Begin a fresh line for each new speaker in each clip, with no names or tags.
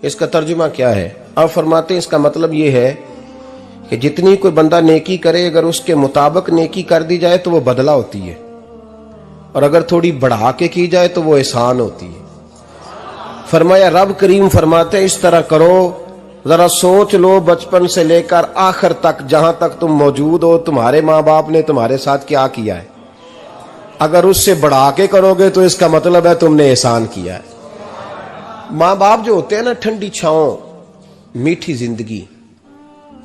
इसका तर्जुमा क्या है? आप फरमाते हैं इसका मतलब ये है कि जितनी कोई बंदा नेकी करे, अगर उसके मुताबिक नेकी कर दी जाए तो वो बदला होती है, और अगर थोड़ी बढ़ा के की जाए तो वो एहसान होती है। फरमाया रब करीम फरमाते हैं इस तरह करो, जरा सोच लो बचपन से लेकर आखिर तक, जहां तक तुम मौजूद हो, तुम्हारे माँ बाप ने तुम्हारे साथ क्या किया है। अगर उससे बढ़ा के करोगे तो इसका मतलब है तुमने एहसान किया है। माँ बाप जो होते हैं ना, ठंडी छांव, मीठी जिंदगी।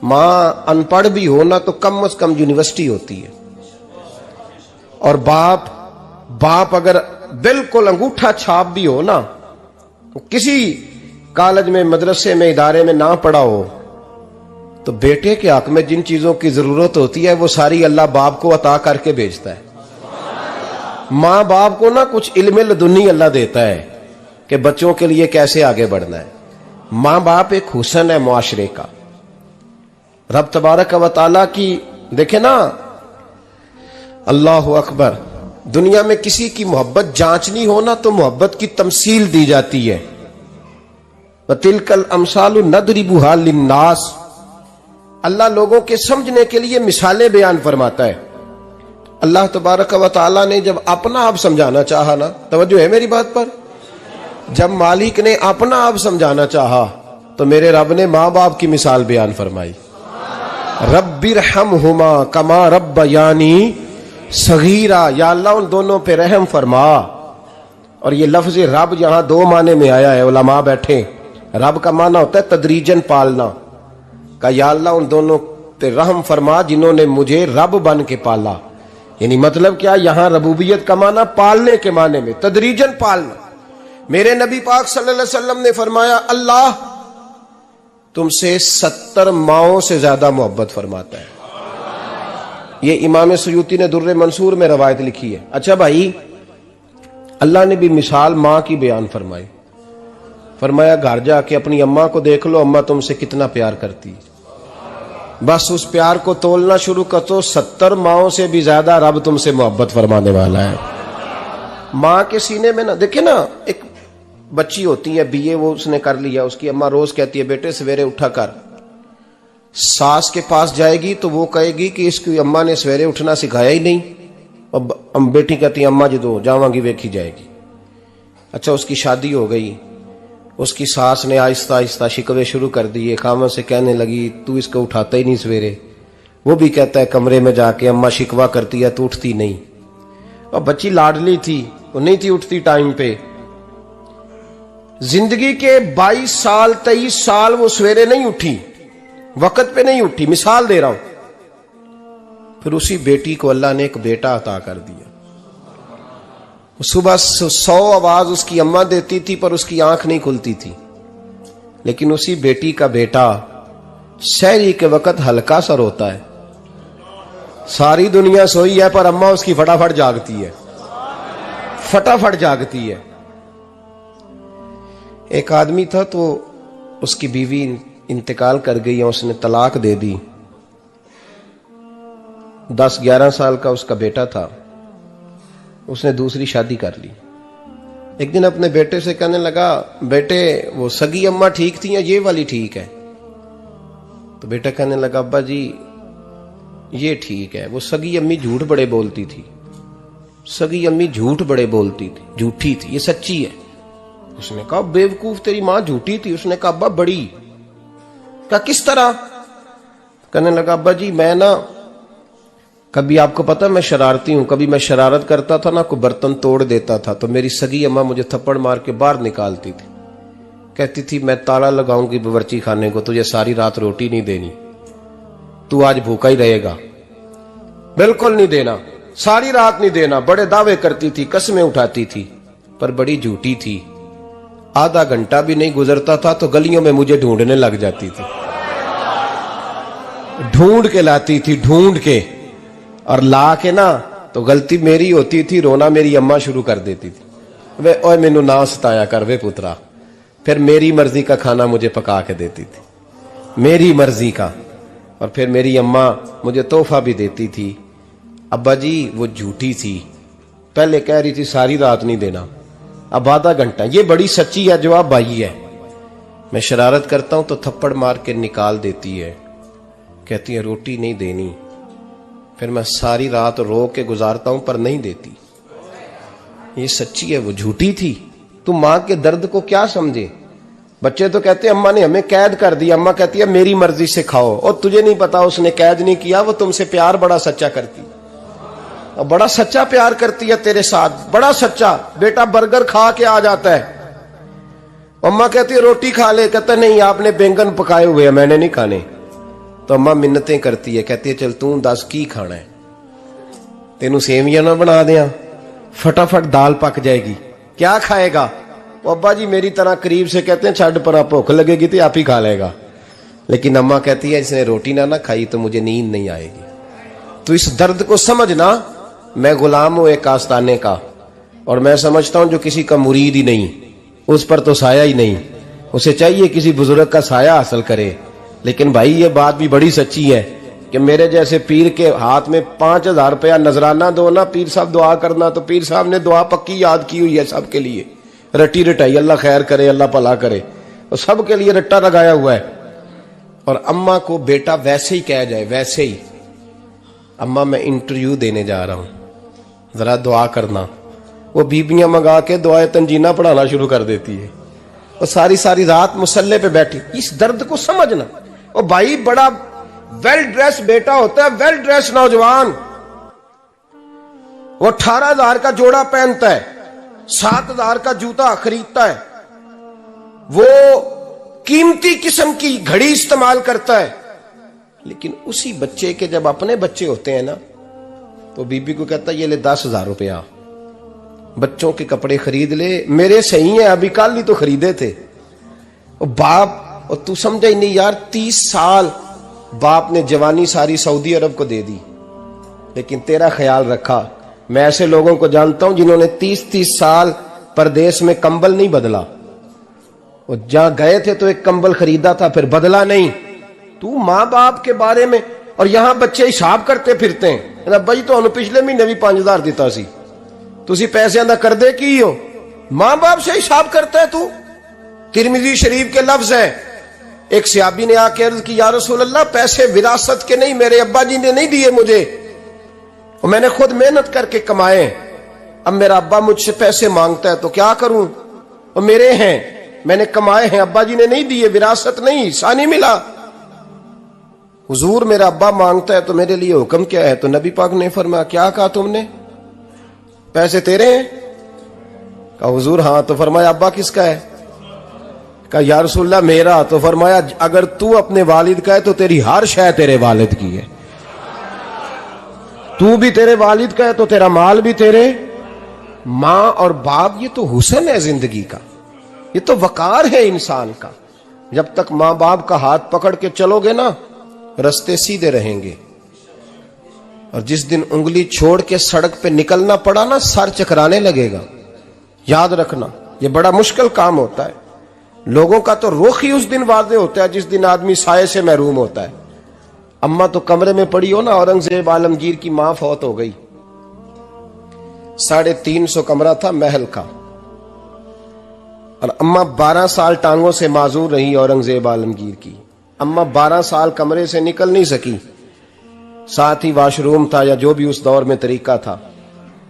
माँ अनपढ़ भी हो ना तो कम से कम यूनिवर्सिटी होती है, और बाप अगर बिल्कुल अंगूठा छाप भी हो ना, तो किसी कॉलेज में, मदरसे में, इदारे में ना पढ़ा हो, तो बेटे के हक में जिन चीजों की जरूरत होती है वो सारी अल्लाह बाप को अता करके भेजता है। माँ बाप को ना कुछ इल्म लदुन्नी अल्लाह देता है कि बच्चों के लिए कैसे आगे बढ़ना है। माँ बाप एक हुस्न है मुआशरे का। रब तबारक व तआला की देखे ना, अल्लाह अकबर, दुनिया में किसी की मोहब्बत जांचनी हो ना तो मोहब्बत की तमसील दी जाती है। वतिलकल अमसालु नदरिबुहा लिन्नास, अल्लाह लोगों के समझने के लिए मिसालें बयान फरमाता है। अल्लाह तबारक व तआला ने जब अपना आप समझाना चाहा ना, तवज्जो है मेरी बात पर, जब मालिक ने अपना आप समझाना चाहा तो मेरे रब ने माँ बाप की मिसाल बयान फरमाई। रब्बिरहमहुमा कमा रब्बयानी सगीरा, या अल्लाह उन दोनों पे रहम फरमा। और ये लफ्ज रब यहां दो माने में आया है, उलमा बैठे। रब का माना होता है तदरीजन पालना का, या अल्लाह उन दोनों पे रहम फरमा जिन्होंने मुझे रब बन के पाला। यानी मतलब क्या, यहां रबूबियत का माना पालने के माने में, तदरीजन पालना। मेरे नबी पाक सल्लल्लाहु अलैहि वसल्लम ने फरमाया अल्लाह तुमसे 70 माओं से ज्यादा मोहब्बत फरमाता है। ये इमाम सयूती ने दुर्रे मंसूर में रवायत लिखी है। अच्छा भाई, अल्लाह ने भी मिसाल माँ की बयान फरमाई। फरमाया घर जाके अपनी अम्मा को देख लो, अम्मा तुमसे कितना प्यार करती है। बस उस प्यार को तोलना शुरू कर तो 70 माओं से भी ज्यादा रब तुमसे मोहब्बत फरमाने वाला है। माँ के सीने में ना, देखे ना, एक बच्ची होती है बीए, वो उसने कर लिया, उसकी अम्मा रोज कहती है बेटे सवेरे उठा कर। सास के पास जाएगी तो वो कहेगी कि इसकी अम्मा ने सवेरे उठना सिखाया ही नहीं, और बेटी कहती है अम्मा जो जावांगी वेखी जाएगी। अच्छा, उसकी शादी हो गई, उसकी सास ने आहिस्ता आहिस्ता शिकवे शुरू कर दिए, खामन से कहने लगी तू इसको उठाता ही नहीं सवेरे। वो भी कहता है कमरे में जाके अम्मा शिकवा करती है तू उठती नहीं। और बच्ची लाडली थी, वो नहीं थी उठती टाइम पे। जिंदगी के 22 साल 23 साल वो सवेरे नहीं उठी, वक्त पे नहीं उठी, मिसाल दे रहा हूं। फिर उसी बेटी को अल्लाह ने एक बेटा अता कर दिया। सुबह 100 आवाज उसकी अम्मा देती थी पर उसकी आंख नहीं खुलती थी, लेकिन उसी बेटी का बेटा सहरी के वक्त हल्का सा रोता है। सारी दुनिया सोई है पर अम्मा उसकी फटाफट जागती है, फटाफट जागती है। एक आदमी था तो उसकी बीवी इंतकाल कर गई, उसने तलाक दे दी। 10-11 साल का उसका बेटा था, उसने दूसरी शादी कर ली। एक दिन अपने बेटे से कहने लगा बेटे वो सगी अम्मा ठीक थी या ये वाली ठीक है? तो बेटा कहने लगा अब्बा जी ये ठीक है। वो सगी अम्मी झूठ बड़े बोलती थी, सगी अम्मी झूठ बड़े बोलती थी, झूठी थी, ये सच्ची है। उसने कहा बेवकूफ तेरी मां झूठी थी। उसने कहा अब्बा बड़ी। कहा किस तरह? कहने लगा अब्बा जी मैं ना, कभी आपको पता मैं शरारती हूं, कभी मैं शरारत करता था ना, कोई बर्तन तोड़ देता था तो मेरी सगी अम्मा मुझे थप्पड़ मार के बाहर निकालती थी। कहती थी मैं ताला लगाऊंगी बावर्ची खाने को, तुझे सारी रात रोटी नहीं देनी, तू आज भूखा ही रहेगा। बिल्कुल नहीं देना, सारी रात नहीं देना। बड़े दावे करती थी, कसमें उठाती थी, पर बड़ी झूठी थी। आधा घंटा भी नहीं गुजरता था तो गलियों में मुझे ढूंढने लग जाती थी, ढूंढ के लाती थी, ढूंढ के, और ला के ना तो गलती मेरी होती थी, रोना मेरी अम्मा शुरू कर देती थी। वे ओए मैनू ना सताया कर वे पुत्रा। फिर मेरी मर्जी का खाना मुझे पका के देती थी, मेरी मर्जी का। और फिर मेरी अम्मा मुझे तोहफा भी देती थी। अब्बा जी वो झूठी थी, पहले कह रही थी सारी रात नहीं देना, अब आधा घंटा। ये बड़ी सच्ची है जवाब भाई है। मैं शरारत करता हूं तो थप्पड़ मार के निकाल देती है, कहती है रोटी नहीं देनी। फिर मैं सारी रात रो के गुजारता हूं पर नहीं देती। ये सच्ची है, वो झूठी थी। तू मां के दर्द को क्या समझे। बच्चे तो कहते हैं अम्मा ने हमें कैद कर दिया, अम्मा कहती है मेरी मर्जी से खाओ। और तुझे नहीं पता उसने कैद नहीं किया, वो तुमसे प्यार बड़ा सच्चा करती, और बड़ा सच्चा प्यार करती है तेरे साथ, बड़ा सच्चा। बेटा बर्गर खा के आ जाता है, अम्मा कहती है रोटी खा ले, कहता नहीं आपने बैंगन पकाए हुए हैं मैंने नहीं खाने। तो अम्मा मिन्नतें करती है, कहती है चल तू दस की खाना है, तेनू सेवियां ना बना दिया, फटाफट दाल पक जाएगी, क्या खाएगा। वो अब्बा जी मेरी तरह करीब से कहते हैं छड़ पर भूख लगेगी तो आप ही खा लेगा। लेकिन अम्मा कहती है इसने रोटी ना खाई तो मुझे नींद नहीं आएगी। तो इस दर्द को समझना, मैं गुलाम हूं एक आस्ताने का, और मैं समझता हूं जो किसी का मुरीद ही नहीं उस पर तो साया ही नहीं, उसे चाहिए किसी बुजुर्ग का साया हासिल करे। लेकिन भाई ये बात भी बड़ी सच्ची है कि मेरे जैसे पीर के हाथ में 5,000 रुपया नजराना दो ना, पीर साहब दुआ करना, तो पीर साहब ने दुआ पक्की याद की हुई है सबके लिए, रट्टी रटाई, अल्लाह खैर करे अल्लाह भला करे, और सबके लिए रट्टा लगाया हुआ है। और अम्मा को बेटा वैसे ही कह जाए, वैसे ही अम्मा मैं इंटरव्यू देने जा रहा हूं, जरा दुआ करना, वो बीबियां मंगा के दुआए तंजीना पढ़ाना शुरू कर देती है, और सारी सारी रात मुसल्ले पे बैठी। इस दर्द को समझना। और भाई बड़ा वेल ड्रेस बेटा होता है, वेल ड्रेस नौजवान, वो 18,000 का जोड़ा पहनता है, 7,000 का जूता खरीदता है, वो कीमती किस्म की घड़ी इस्तेमाल करता है। लेकिन उसी बच्चे के जब अपने बच्चे होते हैं ना, तो बीबी को कहता है ये ले 10,000 रुपया, बच्चों के कपड़े खरीद ले, मेरे सही है अभी कल ही तो खरीदे थे। और बाप, और तू समझा ही नहीं यार, 30 साल बाप ने जवानी सारी सऊदी अरब को दे दी, लेकिन तेरा ख्याल रखा। मैं ऐसे लोगों को जानता हूं जिन्होंने 30-30 साल परदेश में कंबल नहीं बदला, और जहां गए थे तो एक कंबल खरीदा था फिर बदला नहीं। तू मां बाप के बारे में, और यहां बच्चे हिसाब करते फिरते हैं, रब्बा जी तो पिछले महीने भी 5,000 दिता सी, तुसी पैसे दा कर दे की हो। मां बाप से हिसाब करता है तू। तिरमिजी शरीफ के लफ्ज है, एक सहाबी ने आके अर्ज की या रसूल अल्लाह पैसे विरासत के नहीं, मेरे अब्बा जी ने नहीं दिए मुझे, और मैंने खुद मेहनत करके कमाए, अब मेरा अब्बा मुझसे पैसे मांगता है तो क्या करूं, और मेरे हैं, मैंने कमाए हैं, अब्बा जी ने नहीं दिए, विरासत नहीं, हिस्सा नहीं मिला। हुजूर मेरा अब्बा मांगता है तो मेरे लिए हुक्म क्या है। तो नबी पाक ने फरमाया क्या कहा तुमने, पैसे तेरे हैं? कहा हुजूर हाँ। तो फरमाया अब्बा किसका है? कहा या रसूलल्लाह मेरा। तो फरमाया अगर तू अपने वालिद का है तो तेरी हर शय तेरे वालिद की है, तू भी तेरे वालिद का है तो तेरा माल भी तेरे। मां और बाप ये तो हुस्न है जिंदगी का, ये तो वकार है इंसान का। जब तक मां बाप का हाथ पकड़ के चलोगे ना, रास्ते सीधे रहेंगे, और जिस दिन उंगली छोड़ के सड़क पे निकलना पड़ा ना, सर चकराने लगेगा। याद रखना ये बड़ा मुश्किल काम होता है। लोगों का तो रुख ही उस दिन वादे होता है जिस दिन आदमी साये से महरूम होता है। अम्मा तो कमरे में पड़ी हो ना, औरंगजेब आलमगीर की मां फौत हो गई, 350 कमरा था महल का, और अम्मा 12 साल टांगों से माजूर रही औरंगजेब आलमगीर की। अम्मा 12 साल कमरे से निकल नहीं सकी, साथ ही वॉशरूम था या जो भी उस दौर में तरीका था।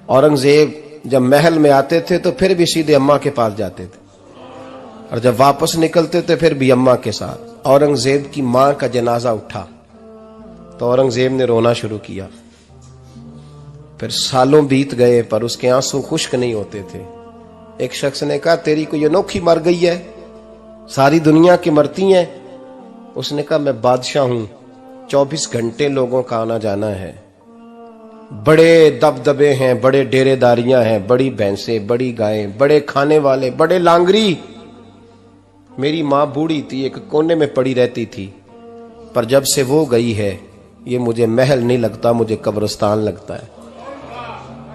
औरंगजेब जब महल में आते थे तो फिर भी सीधे अम्मा के पास जाते थे, और जब वापस निकलते थे फिर भी अम्मा के साथ। औरंगजेब की मां का जनाजा उठा तो औरंगजेब ने रोना शुरू किया। फिर सालों बीत गए पर उसके आंसू खुश्क नहीं होते थे। एक शख्स ने कहा तेरी कोई अनोखी मर गई है, सारी दुनिया की मरती हैं। उसने कहा मैं बादशाह हूं, 24 घंटे लोगों का आना जाना है, बड़े दबदबे हैं, बड़े डेरेदारियां हैं, बड़ी भैंसें, बड़ी गायें, बड़े खाने वाले, बड़े लांगरी। मेरी मां बूढ़ी थी, एक कोने में पड़ी रहती थी, पर जब से वो गई है ये मुझे महल नहीं लगता, मुझे कब्रिस्तान लगता है।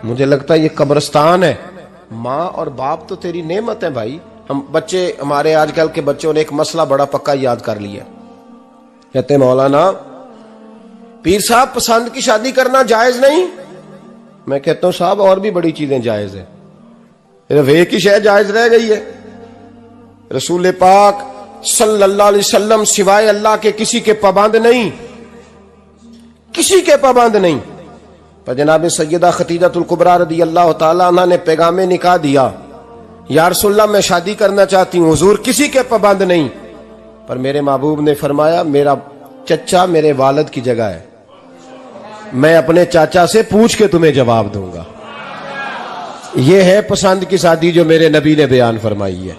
मुझे लगता है ये कब्रिस्तान है। माँ और बाप तो तेरी नेमत है भाई। हम बच्चे, हमारे आजकल के बच्चों ने एक मसला बड़ा पक्का याद कर लिया, कहते मौलाना पीर साहब पसंद की शादी करना जायज नहीं। मैं कहता हूं साहब और भी बड़ी चीजें जायज है, सिर्फ एक ही शय जायज रह गई है। रसूल पाक सल्लल्लाहु अलैहि वसल्लम सिवाय अल्लाह के किसी के पाबंद नहीं, किसी के पाबंद नहीं। पर जनाब सैयदा खतीजतुल कुबरा रदी अल्लाह ताला अन्हा ने पैगामे निकाह दिया, या रसूलल्लाह मैं शादी करना चाहती हूँ, हुजूर किसी के पाबंद नहीं। पर मेरे महबूब ने फरमाया मेरा चचा मेरे वालिद की जगह है, मैं अपने चाचा से पूछ के तुम्हें जवाब दूंगा। यह है पसंद की शादी जो मेरे नबी ने बयान फरमाई है।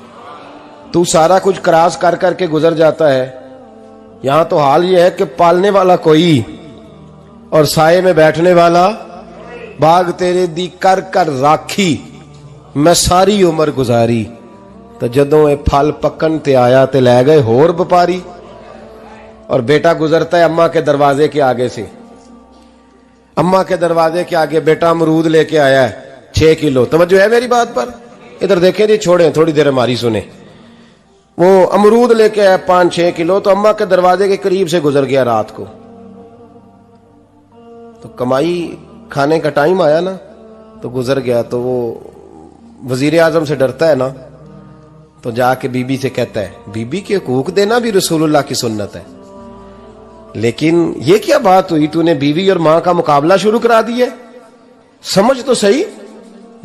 तू सारा कुछ क्रॉस कर करके गुजर जाता है। यहां तो हाल यह है कि पालने वाला कोई और साये में बैठने वाला, बाग तेरे दी कर कर राखी मैं सारी उम्र गुजारी, तो जदों ये फल पकन ते आया ते लै गए होर व्यापारी। और बेटा गुजरता है अम्मा के दरवाजे के आगे से, अम्मा के दरवाजे के आगे बेटा अमरूद लेके आया है 6 किलो। तवज्जो है मेरी बात पर? इधर देखें जी, छोड़ें थोड़ी देर हमारी सुने। वो अमरूद लेके आया 5-6 किलो, तो अम्मा के दरवाजे के करीब से गुजर गया रात को। तो कमाई खाने का टाइम आया ना, तो गुजर गया। तो वो वजीर आजम से डरता है ना, तो जाके बीबी से कहता है बीबी के हकूक देना भी रसूलुल्लाह की सुन्नत है। लेकिन ये क्या बात हुई, तूने बीवी और मां का मुकाबला शुरू करा दिया? समझ तो सही,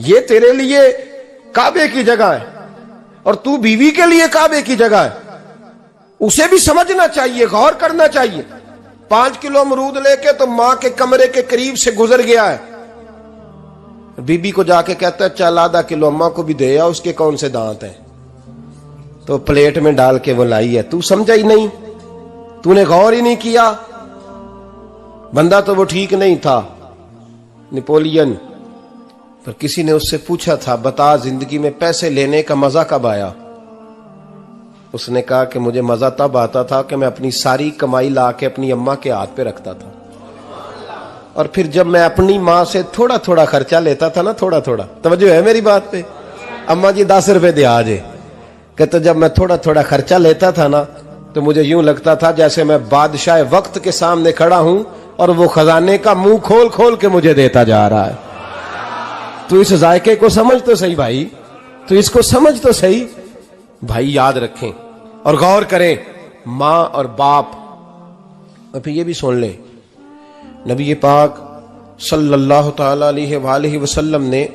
ये तेरे लिए काबे की जगह है और तू बीवी के लिए काबे की जगह है। उसे भी समझना चाहिए, गौर करना चाहिए। 5 किलो अमरूद लेके तो मां के कमरे के करीब से गुजर गया है। बीबी को जाके कहता है चल आधा किलो अम्मा को भी दे, या उसके कौन से दांत हैं। तो प्लेट में डाल के वो लाई है। तू समझा ही नहीं, तूने गौर ही नहीं किया। बंदा तो वो ठीक नहीं था, नेपोलियन। पर किसी ने उससे पूछा था बता जिंदगी में पैसे लेने का मजा कब आया? उसने कहा कि मुझे मजा तब आता था कि मैं अपनी सारी कमाई ला के अपनी अम्मा के हाथ पे रखता था, और फिर जब मैं अपनी मां से थोड़ा थोड़ा खर्चा लेता था ना, थोड़ा थोड़ा, तवज्जो है मेरी बात पे? अम्मा जी 10 रुपए दे आज, कहते जब मैं थोड़ा थोड़ा खर्चा लेता था ना, तो मुझे यूं लगता था जैसे मैं बादशाह वक्त के सामने खड़ा हूं और वो खजाने का मुंह खोल खोल के मुझे देता जा रहा है। तू इस जायके को समझ तो सही भाई, तू इसको समझ तो सही भाई। याद रखें और गौर करें, मां और बाप। और फिर ये भी सुन ले, नबी पाक सल्लल्लाहु ताला अलैहि वसल्लम ने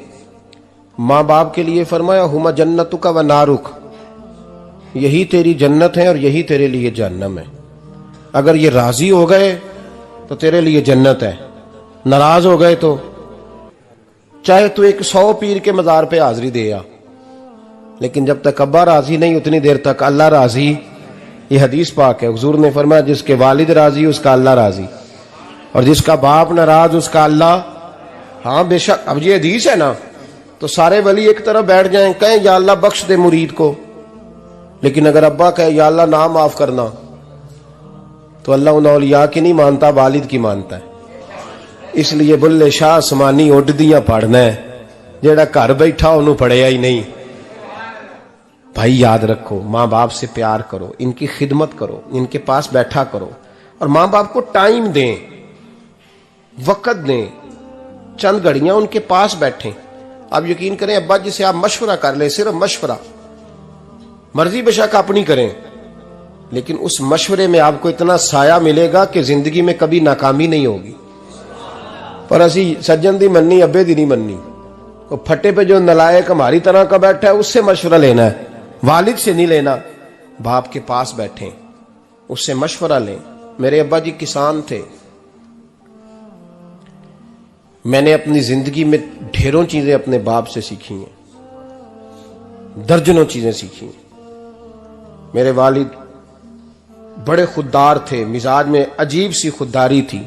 मां बाप के लिए फरमाया हुमा जन्नतुका व नारुक, यही तेरी जन्नत है और यही तेरे लिए जहन्नम है। अगर ये राजी हो गए तो तेरे लिए जन्नत है, नाराज हो गए तो चाहे तू 100 पीर के मजार पे हाजिरी दे आ, लेकिन जब तक अब्बा राजी नहीं उतनी देर तक अल्लाह राजी। ये हदीस पाक है, हुजूर ने फरमाया जिसके वालिद राजी उसका अल्लाह राजी, और जिसका बाप नाराज उसका अल्लाह। हाँ बेशक, अब ये हदीस है ना, तो सारे वली एक तरफ बैठ जाएं, कहें या अल्लाह बख्श दे मुरीद को। लेकिन अगर अब्बा कहे या अल्लाह ना माफ करना, तो अल्लाह उन औलिया की नहीं मानता, वालिद की मानता है। इसलिए बुल्ले शाह आसमानी उड्डियां पढ़ना है, जेड़ा घर बैठा उन्होंने पढ़िया ही नहीं। भाई याद रखो, माँ बाप से प्यार करो, इनकी खिदमत करो, इनके पास बैठा करो, और माँ बाप को टाइम दें, वक़्त दें, चंद घड़ियां उनके पास बैठें। आप यकीन करें, अब्बा जी से आप मशवरा कर ले, सिर्फ मशवरा, मर्जी बेशक अपनी करें, लेकिन उस मशवरे में आपको इतना साया मिलेगा कि जिंदगी में कभी नाकामी नहीं होगी। पर असी सज्जन दी मन्नी, अब्बे दी नहीं मन्नी। वो फटे पे जो नलायक हमारी तरह का बैठा है उससे मशवरा लेना है, वालिद से नहीं लेना। बाप के पास बैठे, उससे मशवरा लें। मेरे अब्बा जी किसान थे, मैंने अपनी जिंदगी में ढेरों चीजें अपने बाप से सीखी हैं, दर्जनों चीजें सीखी हैं। मेरे वालिद बड़े खुददार थे, मिजाज में अजीब सी खुददारी थी।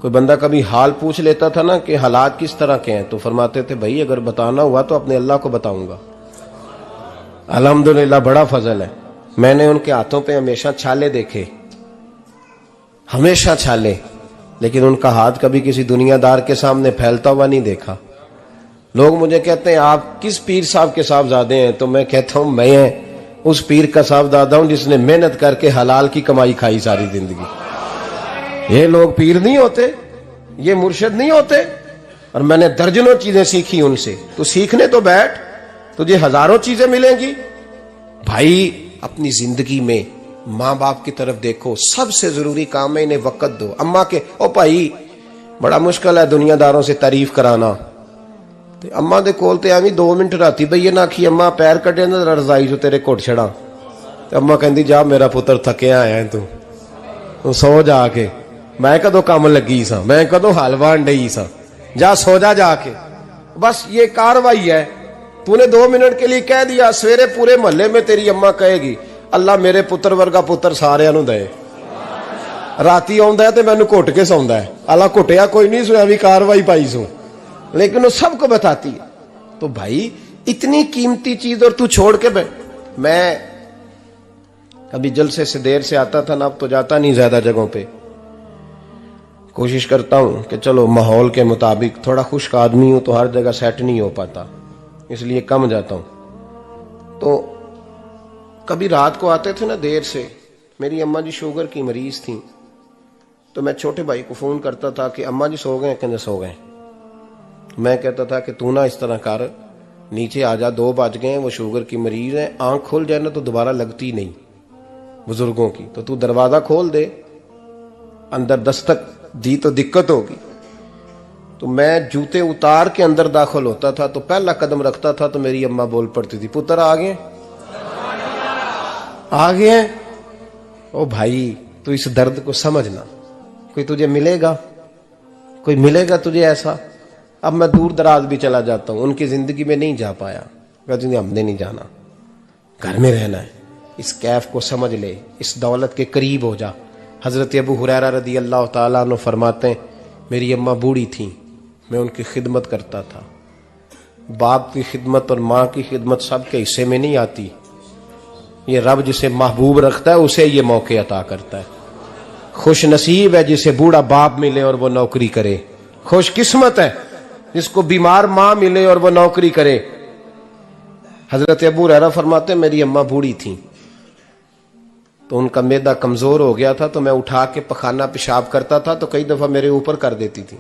कोई बंदा कभी हाल पूछ लेता था ना कि हालात किस तरह के हैं, तो फरमाते थे भाई अगर बताना हुआ तो अपने अल्लाह को बताऊंगा। अल्हम्दुलिल्लाह बड़ा फजल है, मैंने उनके हाथों पे हमेशा छाले देखे, हमेशा छाले, लेकिन उनका हाथ कभी किसी दुनियादार के सामने फैलता हुआ नहीं देखा। लोग मुझे कहते हैं आप किस पीर साहब के साहबजादे हैं, तो मैं कहता हूं मैं उस पीर का साहबजादा हूं जिसने मेहनत करके हलाल की कमाई खाई सारी जिंदगी। ये लोग पीर नहीं होते, ये मुर्शिद नहीं होते, और मैंने दर्जनों चीजें सीखी उनसे। तो सीखने तो बैठ, तुझे हजारों चीजें मिलेंगी। भाई अपनी जिंदगी में माँ बाप की तरफ देखो, सबसे जरूरी काम है इन्हें वक्त दो। अम्मा के ओ भाई बड़ा मुश्किल है दुनियादारों से तारीफ कराना, ते अम्मा दे कोल ते एवं 2 मिनट राती बईए ना आखी अम्मा पैर कटे ना रजाई चो तेरे घुट छड़ा, ते अम्मा कहती जा मेरा पुत्र थकिया आया तू सो जाके, मैं कदों काम लगी सा, मैं कदों हल वान डई सा, जा सो जा जाके। बस ये कार्रवाई है। तूने 2 मिनट के लिए कह दिया, सवेरे पूरे मोहल्ले में तेरी अम्मा कहेगी अल्लाह मेरे पुत्र वर्गा पुत्र सारिया नूं दे। राती आउंदा है ते मैनू घुट के सौंदा है, अल्लाह घुटिया कोई नहीं सोया भी कार्रवाई पाई सू, लेकिन वो सबको बताती है। तो भाई इतनी कीमती चीज और तू छोड़ के मैं कभी जलसे से देर से आता था ना, अब तो जाता नहीं ज्यादा जगहों पे, कोशिश करता हूं कि चलो माहौल के मुताबिक, थोड़ा खुश्क आदमी हूं तो हर जगह सेट नहीं हो पाता, इसलिए कम जाता हूं। तो कभी रात को आते थे ना देर से, मेरी अम्मा जी शुगर की मरीज थी, तो मैं छोटे भाई को फोन करता था कि अम्मा जी सो गए, कहने सो गए। मैं कहता था कि तू ना इस तरह कर, नीचे आ जा, 2 बज गए, वो शुगर की मरीज है, आंख खुल जाए ना तो दोबारा लगती नहीं बुजुर्गों की, तो तू दरवाजा खोल दे, अंदर दस्तक दी तो दिक्कत होगी। तो मैं जूते उतार के अंदर दाखिल होता था, तो पहला कदम रखता था तो मेरी अम्मा बोल पड़ती थी पुत्र आ गए, आ गए। ओ भाई तू इस दर्द को समझना, कोई तुझे मिलेगा, कोई मिलेगा तुझे ऐसा। अब मैं दूर दराज भी चला जाता हूं, उनकी जिंदगी में नहीं जा पाया, कहती हमने नहीं जाना, घर में रहना है, इस कैफ को समझ ले, इस दौलत के करीब हो जा। हजरत अबू हुरैरा रदी अल्लाह ताला अन्हु फरमाते हैं मेरी अम्मा बूढ़ी थी, मैं उनकी खिदमत करता था। बाप की खिदमत और माँ की खिदमत सबके हिस्से में नहीं आती, ये रब जिसे महबूब रखता है उसे ये मौके अता करता है। खुश नसीब है जिसे बूढ़ा बाप मिले और वो नौकरी करे, खुश किस्मत है जिसको बीमार माँ मिले और वो नौकरी करे। हजरत अबू हुरैरा फरमाते मेरी अम्मा बूढ़ी थी, तो उनका मैदा कमजोर हो गया था, तो मैं उठा के पखाना पेशाब करता था तो कई दफा मेरे ऊपर कर देती थी।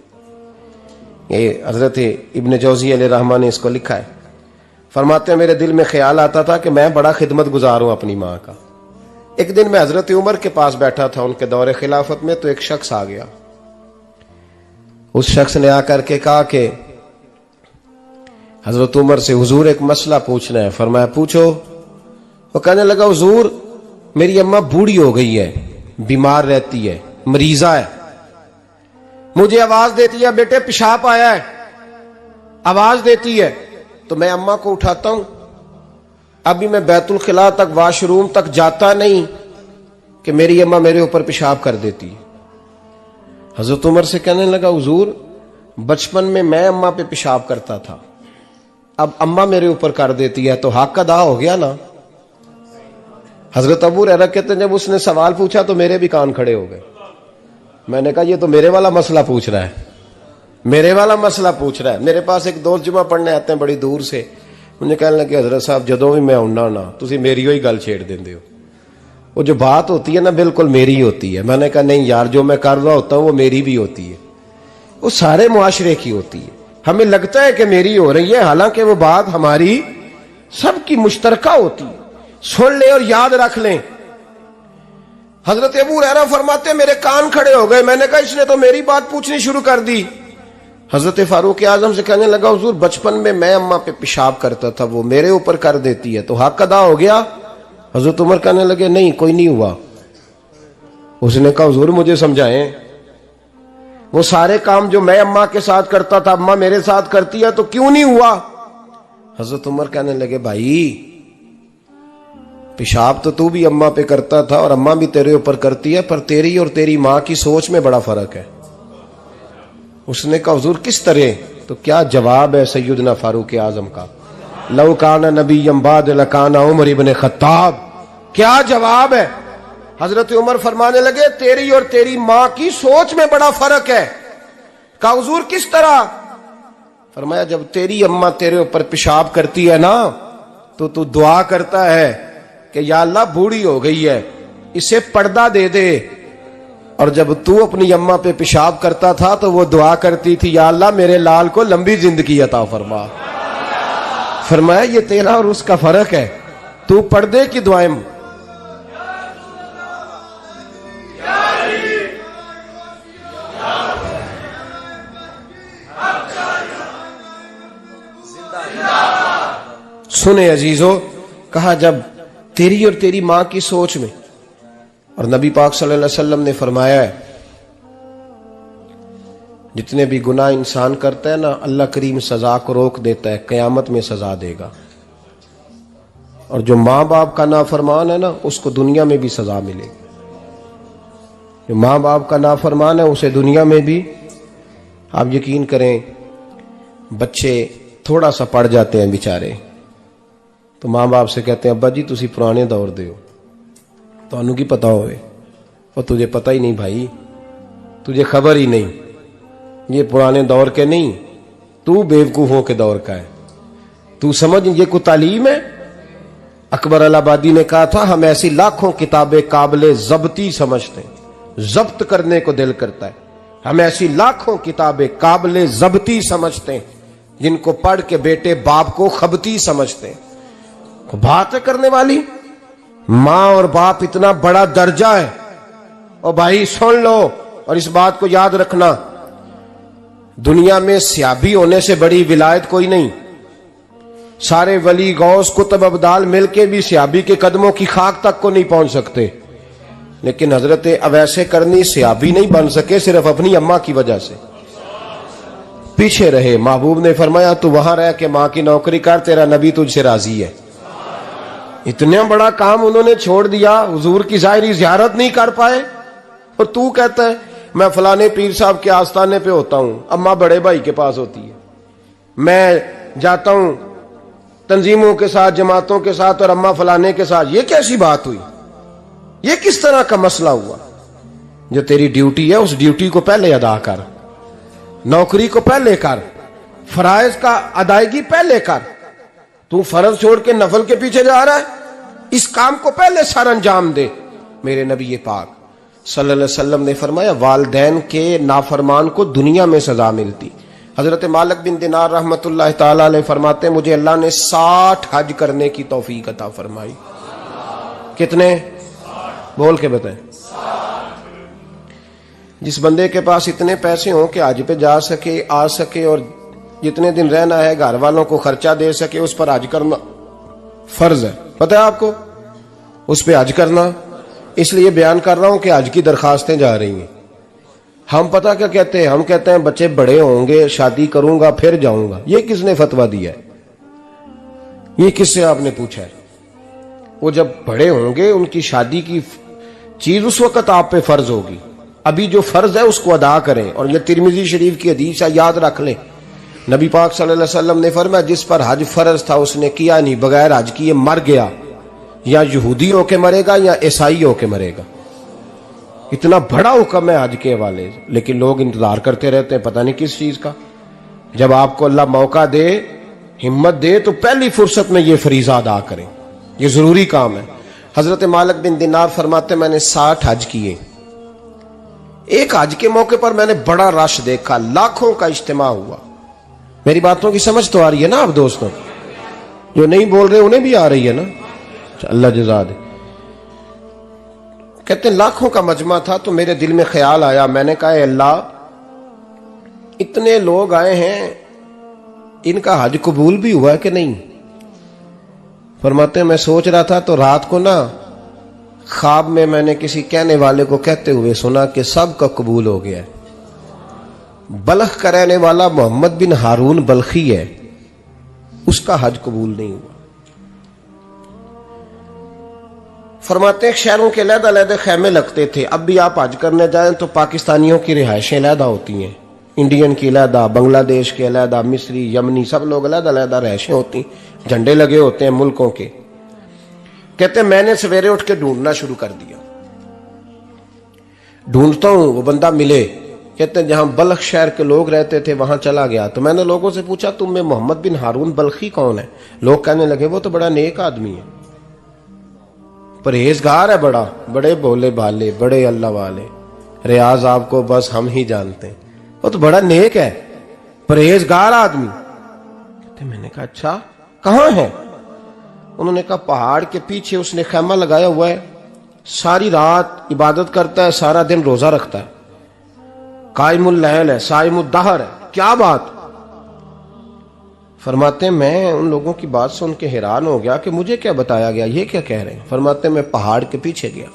ये हजरत इब्न जौजी अलैहिर्रहमा ने इसको लिखा है। फरमाते हैं मेरे दिल में ख्याल आता था कि मैं बड़ा खिदमत गुजार हूं अपनी माँ का। एक दिन मैं हजरत उमर के पास बैठा था उनके दौरे खिलाफत में, तो एक शख्स आ गया। उस शख्स ने आकर के कहा कि हजरत उमर से हुजूर एक मसला पूछना है। फरमाया पूछो। वो कहने लगा हुजूर मेरी अम्मा बूढ़ी हो गई है, बीमार रहती है, मरीजा है, मुझे आवाज देती है बेटे पेशाब आया है, आवाज देती है, तो मैं अम्मा को उठाता हूं। अभी मैं बैतुल खिला तक वाशरूम तक जाता नहीं कि मेरी अम्मा मेरे ऊपर पेशाब कर देती है। हजरत उमर से कहने लगा हुजूर बचपन में मैं अम्मा पे पेशाब करता था, अब अम्मा मेरे ऊपर कर देती है, तो हक अदा हो गया ना। हजरत अबू हुरैरा कहते हैं जब उसने सवाल पूछा तो मेरे भी कान खड़े हो गए। मैंने कहा ये तो मेरे वाला मसला पूछ रहा है, मेरे वाला मसला पूछ रहा है। मेरे पास एक दोस्त जुमा पढ़ने आते हैं बड़ी दूर से, मुझे कहने लगे हजरत साहब जदों भी मैं आउना ना तुसी मेरी ही गल छेड़ देंदे हो, वो जो बात होती है ना बिल्कुल मेरी होती है। मैंने कहा नहीं यार जो मैं कर रहा होता हूं वो मेरी भी होती है, वो सारे मुआशरे की होती है। हमें लगता है कि मेरी हो रही है, हालांकि वो बात हमारी सबकी मुश्तरका होती है। सुन ले और याद रख लें। हजरत अबू हुरैरा फरमाते मेरे कान खड़े हो गए। मैंने कहा इसने तो मेरी बात पूछनी शुरू कर दी। हजरत फारूक आजम से कहने लगा हुजूर बचपन में मैं अम्मा पे पेशाब करता था, वो मेरे ऊपर कर देती है, तो हक अदा हो गया। हजरत उमर कहने लगे नहीं कोई नहीं हुआ। उसने कहा हुजूर मुझे समझाएं, वो सारे काम जो मैं अम्मा के साथ करता था अम्मा मेरे साथ करती है, तो क्यों नहीं हुआ। हजरत उमर कहने लगे भाई पेशाब तो तू भी अम्मा पे करता था और अम्मा भी तेरे ऊपर करती है, पर तेरी और तेरी माँ की सोच में बड़ा फर्क है। उसने कहा हुजूर किस तरह, तो क्या जवाब है सैयदना फारूक आजम का, लौ काना नबीय्यम बाद लकाना उमर इब्न खत्ताब। क्या जवाब है। हजरत उमर फरमाने लगे तेरी और तेरी माँ की सोच में बड़ा फर्क है। कहा हुजूर किस तरह। फरमाया जब तेरी अम्मा तेरे ऊपर पेशाब करती है ना तो तू दुआ करता है कि या अल्लाह बूढ़ी हो गई है इसे पर्दा दे दे, और जब तू अपनी अम्मा पे पेशाब करता था तो वो दुआ करती थी या अल्लाह मेरे लाल को लंबी जिंदगी अता फरमा। फरमाया ये तेरा और उसका फर्क है, तू पर्दे की दुआएं सुने अजीजों, कहा जब तेरी और तेरी मां की सोच में, और नबी पाक सल्लल्लाहु अलैहि वसल्लम ने फरमाया है जितने भी गुनाह इंसान करता है ना, अल्लाह करीम सजा को रोक देता है, कयामत में सजा देगा। और जो माँ बाप का नाफरमान है ना, उसको दुनिया में भी सजा मिलेगी। जो माँ बाप का नाफरमान है उसे दुनिया में भी, आप यकीन करें, बच्चे थोड़ा सा पढ़ जाते हैं बेचारे, तो माँ बाप से कहते हैं अब्बा जी तुसी पुराने दौर दे हो, तो की पता होवे, और तुझे पता ही नहीं भाई, तुझे खबर ही नहीं, ये पुराने दौर के नहीं, तू बेवकूफों के दौर का है, तू समझ ये कोई तालीम है। अकबर अलाहाबादी ने कहा था हम ऐसी लाखों किताबें काबिले जब्ती समझते हैं, जब्त करने को दिल करता है, हम ऐसी लाखों किताबें काबिले जब्ती समझते हैं जिनको पढ़ के बेटे बाप को खबती समझते हैं। बात करने वाली मां और बाप इतना बड़ा दर्जा है। और भाई सुन लो और इस बात को याद रखना, दुनिया में सियाबी होने से बड़ी विलायत कोई नहीं। सारे वली गौस कुतुब अब्दाल मिलके भी सियाबी के कदमों की खाक तक को नहीं पहुंच सकते, लेकिन हजरत अवैसे करनी सियाबी नहीं बन सके, सिर्फ अपनी अम्मा की वजह से पीछे रहे। महबूब ने फरमाया तू वहां रह के मां की नौकरी कर, तेरा नबी तुझसे राजी है। इतना बड़ा काम उन्होंने छोड़ दिया, हुजूर की जाहिरी जियारत नहीं कर पाए, और तू कहता है मैं फलाने पीर साहब के आस्थाने पे होता हूं, अम्मा बड़े भाई के पास होती है, मैं जाता हूं तंजीमों के साथ, जमातों के साथ, और अम्मा फलाने के साथ। ये कैसी बात हुई? ये किस तरह का मसला हुआ? जो तेरी ड्यूटी है उस ड्यूटी को पहले अदा कर, नौकरी को पहले कर, फराइज का अदायगी पहले कर। तू फर्ज छोड़ के नफल के पीछे जा रहा है, इस काम को पहले सर अंजाम दे। मेरे नबी पाक सल्लल्लाहु अलैहि वसल्लम ने फरमाया वालिदैन के नाफरमान को दुनिया में सजा मिलती। हजरत मालिक बिन दिनार रहमतुल्लाह ताला अलैह फरमाते मुझे अल्लाह ने 60 हज करने की तौफीक अता फरमाई। कितने? बोल के बताएं। जिस बंदे के पास इतने पैसे हों कि हज पे जा सके, आ सके, और जितने दिन रहना है घर वालों को खर्चा दे सके, उस पर हज करना फर्ज है। पता है आपको? उस पर हज करना, इसलिए बयान कर रहा हूं कि हज की दरखास्तें जा रही हैं। हम पता क्या कहते हैं? हम कहते हैं बच्चे बड़े होंगे, शादी करूंगा फिर जाऊंगा। ये किसने फतवा दिया है? ये किससे आपने पूछा है? वो जब बड़े होंगे उनकी शादी की चीज उस वक्त आप पे फर्ज होगी। अभी जो फर्ज है उसको अदा करें। और ये तिरमिजी शरीफ की हदीस है, याद रख लें। नबी पाक सल्लल्लाहु अलैहि वसल्लम ने फरमाया जिस पर हज फर्ज था उसने किया नहीं, बगैर हज किए मर गया, या यहूदी होके मरेगा या ईसाई होके मरेगा। इतना बड़ा हुक्म है हज के हवाले से, लेकिन लोग इंतजार करते रहते हैं पता नहीं किस चीज का। जब आपको अल्लाह मौका दे, हिम्मत दे, तो पहली फुर्सत में ये फरीजा अदा करें, ये जरूरी काम है। हजरत मालिक बिन दिनार फरमाते मैंने 60 हज किए। एक हज के मौके पर मैंने बड़ा रश देखा, लाखों का इज्तिमा हुआ। मेरी बातों की समझ तो आ रही है ना आप दोस्तों? जो नहीं बोल रहे उन्हें भी आ रही है ना? अल्लाह जज़ा दे। कहते लाखों का मजमा था, तो मेरे दिल में ख्याल आया, मैंने कहा अल्लाह इतने लोग आए हैं, इनका हज कबूल भी हुआ है कि नहीं? फरमाते मैं सोच रहा था तो रात को ना ख्वाब में मैंने किसी कहने वाले को कहते हुए सुना कि सब का कबूल हो गया है। बल्ख का रहने वाला मोहम्मद बिन हारून बल्खी है, उसका हज कबूल नहीं हुआ। फरमाते हैं शहरों के अलग-अलग खैमे लगते थे। अब भी आप हज करने जाएं तो पाकिस्तानियों की रिहायशें अलहदा होती हैं, इंडियन की अलहदा, बांग्लादेश के अलहदा, मिस्री, यमनी, सब लोग अलग-अलग रिहायशें होती, झंडे लगे होते हैं मुल्कों के। कहते मैंने सवेरे उठ के ढूंढना शुरू कर दिया, ढूंढता हूं वो बंदा मिले। कहते जहां बल्ख शहर के लोग रहते थे वहां चला गया, तो मैंने लोगों से पूछा तुम में मोहम्मद बिन हारून बल्खी कौन है? लोग कहने लगे वो तो बड़ा नेक आदमी है, परहेजगार है, बड़े भोले भाले, बड़े अल्लाह वाले, रियाज आपको बस हम ही जानते हैं, वो तो बड़ा नेक है, परहेजगार आदमी। कहते मैंने कहा अच्छा कहां है? उन्होंने कहा पहाड़ के पीछे उसने खैमा लगाया हुआ है, सारी रात इबादत करता है, सारा दिन रोजा रखता है, कायमुल लैल है, साइमुद दहर है। क्या बात? फरमाते मैं उन लोगों की बात सुन के हैरान हो गया कि मुझे क्या बताया गया, ये क्या कह रहे हैं। फरमाते मैं पहाड़ के पीछे गया।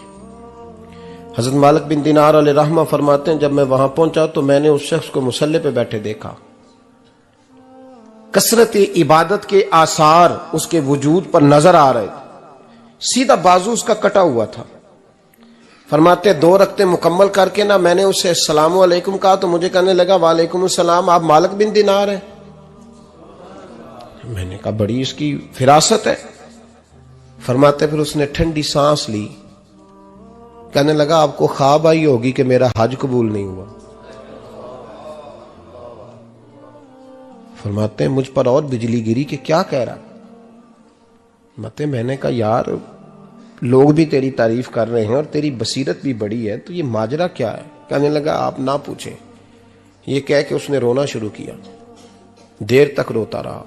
हजरत मालिक बिन दिनार अलैहि रहमा फरमाते हैं जब मैं वहां पहुंचा तो मैंने उस शख्स को मुसल्ले पे बैठे देखा। कसरत इबादत के आसार उसके वजूद पर नजर आ रहे थे। सीधा बाजू उसका कटा हुआ था। फरमाते 2 रकते मुकम्मल करके ना मैंने उससे अस्सलामु अलैकुम कहा तो मुझे कहने लगा वालेकुम अस्सलाम, आप मालिक बिन दिनार हैं। मैंने कहा बड़ी इसकी फिरासत है। फरमाते फिर उसने ठंडी सांस ली, कहने लगा आपको ख्वाब आई होगी कि मेरा हज कबूल नहीं हुआ। फरमाते हैं मुझ पर और बिजली गिरी कि क्या कह रहा। फरमाते मैंने कहा यार लोग भी तेरी तारीफ कर रहे हैं और तेरी बसीरत भी बड़ी है, तो ये माजरा क्या है। कहने लगा आप ना पूछें। ये कह के उसने रोना शुरू किया, देर तक रोता रहा।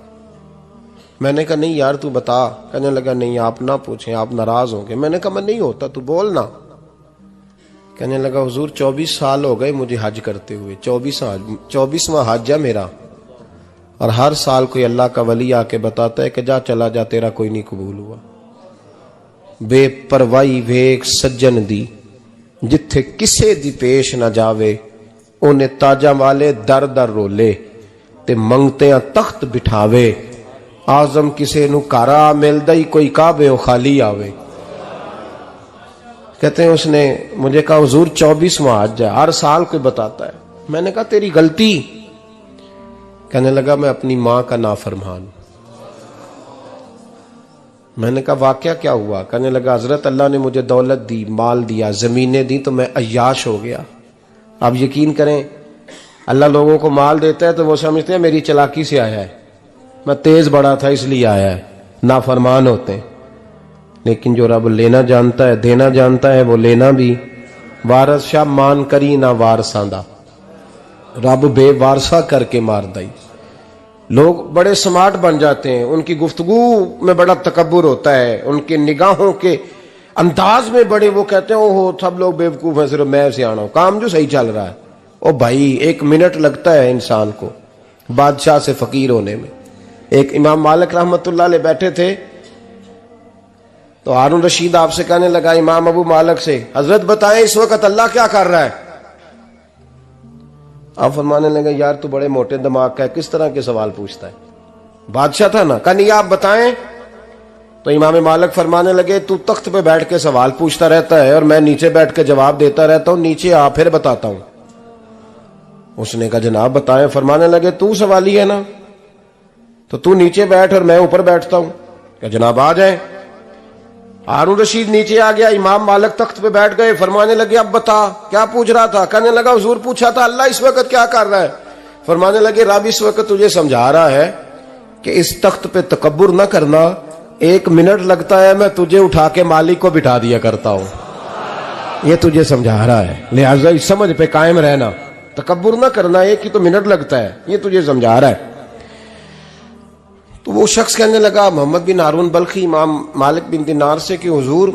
मैंने कहा नहीं यार तू बता। कहने लगा नहीं आप ना पूछें, आप नाराज होंगे। मैंने कहा मैं नहीं होता, तू बोल ना। कहने लगा हुजूर 24 साल हो गए मुझे हज करते हुए, 24वां हज है मेरा, और हर साल कोई अल्लाह का वली आके बताता है कि जा चला जा तेरा कोई नहीं कबूल हुआ। बेपरवाही वेख सज्जन दी जिथे किसे दी पेश ना जावे, उन्हें ताजा वाले दर दर रोले ते मंगते तख्त बिठावे। आजम किसे नु कारा मिलदा ही कोई काबे ओ खाली आवे। कहते हैं उसने मुझे कहा हुजूर 24वां हज है, हर साल कोई बताता है। मैंने कहा तेरी गलती। कहने लगा मैं अपनी मां का नाफरमान। मैंने कहा वाकया क्या हुआ। कहने लगा हजरत अल्लाह ने मुझे दौलत दी, माल दिया, जमीनें दी, तो मैं अय्याश हो गया। आप यकीन करें अल्लाह लोगों को माल देता है तो वो समझते हैं मेरी चालाकी से आया है, मैं तेज बड़ा था इसलिए आया है, नाफरमान होते हैं। लेकिन जो रब लेना जानता है देना जानता है वो लेना भी। वारस शाह मान करी ना वारसा दा, रब बेवारसा करके मार दई। लोग बड़े स्मार्ट बन जाते हैं, उनकी गुफ्तगू में बड़ा तकब्बुर होता है, उनके निगाहों के अंदाज में बड़े वो कहते हैं ओहो सब लोग बेवकूफ हैं, सिर्फ मैं सियाना हूं, काम जो सही चल रहा है। ओ भाई 1 मिनट लगता है इंसान को बादशाह से फकीर होने में। एक इमाम मालिक रहमतुल्लाह अलैह बैठे थे तो हारून रशीद आपसे कहने लगा इमाम अबू मालिक से, हजरत बताएं इस वक्त अल्लाह क्या कर रहा है। आप फरमाने लगे यार तू बड़े मोटे दिमाग का है, किस तरह के सवाल पूछता है। बादशाह था ना, कहा नहीं आप बताएं। तो इमाम मालिक फरमाने लगे तू तख्त पे बैठ के सवाल पूछता रहता है और मैं नीचे बैठ के जवाब देता रहता हूं, नीचे आ फिर बताता हूं। उसने कहा जनाब बताएं। फरमाने लगे तू सवाली है ना, तो तू नीचे बैठ और मैं ऊपर बैठता हूं। क्या जनाब आ जाए। हारून रशीद नीचे आ गया, इमाम मालिक तख्त पे बैठ गए। फरमाने लगे अब बता क्या पूछ रहा था। कहने लगा हुजूर पूछा था अल्लाह इस वक्त क्या कर रहा है। फरमाने लगे रब इस वक्त तुझे समझा रहा है कि इस तख्त पे तकब्बुर न करना, 1 मिनट लगता है मैं तुझे उठा के मालिक को बिठा दिया करता हूं, ये तुझे समझा रहा है, लिहाजा इस समझ पे कायम रहना, तकब्बुर न करना, 1 ही तो मिनट लगता है, ये तुझे समझा रहा है। तो वो शख्स कहने लगा मोहम्मद बिन हारून बल्खी इमाम मालिक बिन दिनार से कि हुजूर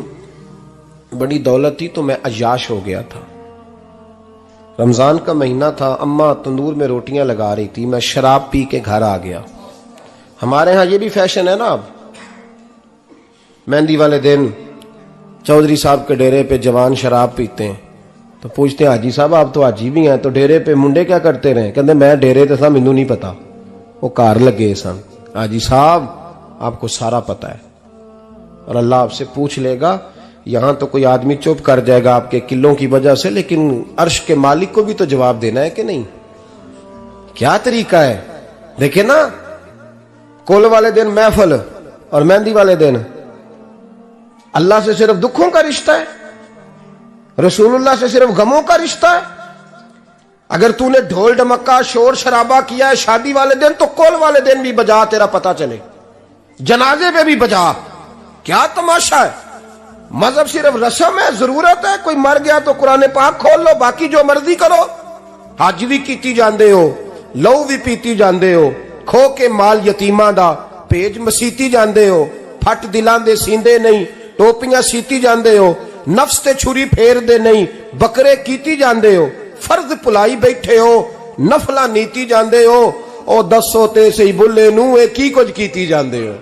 बड़ी दौलत थी तो मैं अय्याश हो गया था। रमजान का महीना था, अम्मा तंदूर में रोटियां लगा रही थी, मैं शराब पी के घर आ गया। हमारे यहाँ ये भी फैशन है ना, अब मेहंदी वाले दिन चौधरी साहब के डेरे पे जवान शराब पीते हैं तो पूछते हैं हाजी साहब आप तो हाजी भी हैं तो डेरे पे मुंडे क्या करते रहे। कहते मैं डेरे तो था मैनू नहीं पता, वो कार लगे सन। हाजी साहब आपको सारा पता है और अल्लाह आपसे पूछ लेगा। यहां तो कोई आदमी चुप कर जाएगा आपके किलों की वजह से, लेकिन अर्श के मालिक को भी तो जवाब देना है कि नहीं। क्या तरीका है देखे ना, कोल वाले दिन महफल और मेहंदी वाले दिन अल्लाह से सिर्फ दुखों का रिश्ता है, रसूलुल्लाह से सिर्फ गमों का रिश्ता है। अगर तूने ढोल ढमक्का शोर शराबा किया है शादी वाले दिन तो कोल वाले दिन भी बजा, तेरा पता चले, जनाजे पे भी बजा। क्या तमाशा है। मजहब सिर्फ रस्म है, जरूरत है, कोई मर गया तो कुरान पाक खोल लो, बाकी जो मर्जी करो। हज भी कीती जांदे हो, लहू भी पीती जांदे हो, खो के माल यतीमां दा भेज मसीती जांदे हो, फट दिलां दे सींदे नहीं, टोपियां सीती जांदे हो, नफ्स ते छुरी फेर दे नहीं, बकरे कीती जांदे हो, फर्ज भुलाई बैठे हो, नफला नीति जांदे हो, ओ दसो ते सही बुल्ले नू ए की कुछ कीती जांदे हो,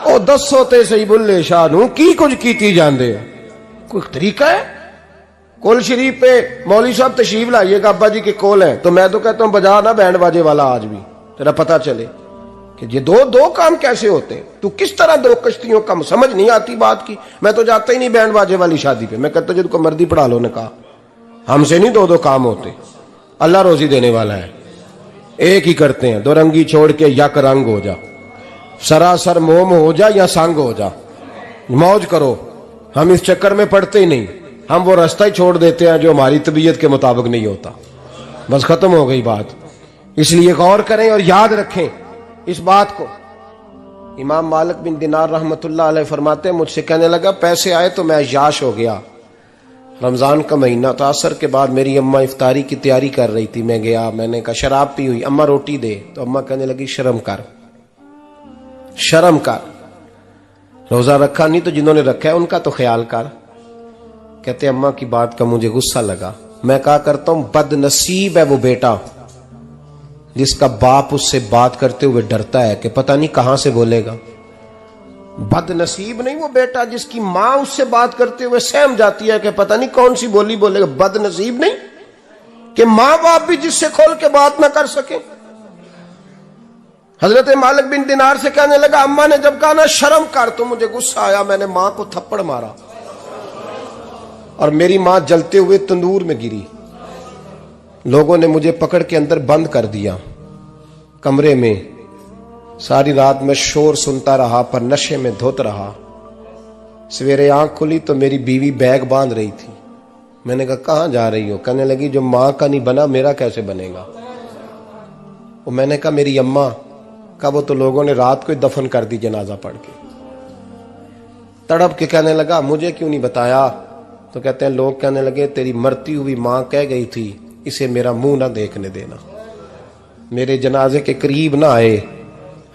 ओ दसो ते सही बुल्ले शाह नू की कुछ कीती जांदे हो। कोई तरीका है? कोल शरीफ पे मौलवी साहब तशरीफ लाइएगा, अब्बा जी के कोल है, तो मैं तो कहता हूं बजा ना बैंड बाजे वाला आज भी, तेरा पता चले कि ये दो काम कैसे होते हैं। तू किस तरह दो कश्तियों का, समझ नहीं आती बात की। मैं तो जाता ही नहीं बैंड बाजे वाली शादी पे, मैं कहता जिनको मर्दी पढ़ा लो ने कहा, हमसे नहीं दो काम होते। अल्लाह रोजी देने वाला है, एक ही करते हैं, दो रंगी छोड़ के यक रंग हो जा, सरासर मोम हो जा या संग हो जा, मौज करो। हम इस चक्कर में पड़ते ही नहीं, हम वो रास्ता ही छोड़ देते हैं जो हमारी तबीयत के मुताबिक नहीं होता, बस खत्म हो गई बात। इसलिए गौर करें और याद रखें इस बात को। इमाम मालिक बिन दिनार रहमतुल्लाह अलैह फरमाते हैं, मुझसे कहने लगा पैसे आए तो मैं अय्याश हो गया। रमजान का महीना था, असर के बाद मेरी अम्मा इफ्तारी की तैयारी कर रही थी, मैं गया, मैंने कहा शराब पी हुई, अम्मा रोटी दे, तो अम्मा कहने लगी शर्म कर, शर्म कर, रोजा रखा नहीं तो जिन्होंने रखा है उनका तो ख्याल कर। कहते अम्मा की बात का मुझे गुस्सा लगा, मैं कहा करता हूं बदनसीब है वो बेटा जिसका बाप उससे बात करते हुए डरता है कि पता नहीं कहां से बोलेगा। बदनसीब नहीं वो बेटा जिसकी मां उससे बात करते हुए सहम जाती है कि पता नहीं कौन सी बोली बोलेगा। बदनसीब नहीं कि मां बाप भी जिससे खोल के बात ना कर सके। हजरत मालिक बिन दिनार से कहने लगा, अम्मा ने जब कहा ना शर्म कर, तो मुझे गुस्सा आया, मैंने मां को थप्पड़ मारा और मेरी मां जलते हुए तंदूर में गिरी। लोगों ने मुझे पकड़ के अंदर बंद कर दिया कमरे में। सारी रात मैं शोर सुनता रहा पर नशे में धुत रहा। सवेरे आंख खुली तो मेरी बीवी बैग बांध रही थी। मैंने कहा कहां जा रही हो? कहने लगी जो मां का नहीं बना मेरा कैसे बनेगा। वो मैंने कहा मेरी अम्मा का, वो तो लोगों ने रात को ही दफन कर दी जनाजा पढ़ के। तड़प के कहने लगा मुझे क्यों नहीं बताया? तो कहते हैं लोग कहने लगे तेरी मरती हुई मां कह गई थी इसे मेरा मुंह ना देखने देना, मेरे जनाजे के करीब ना आए।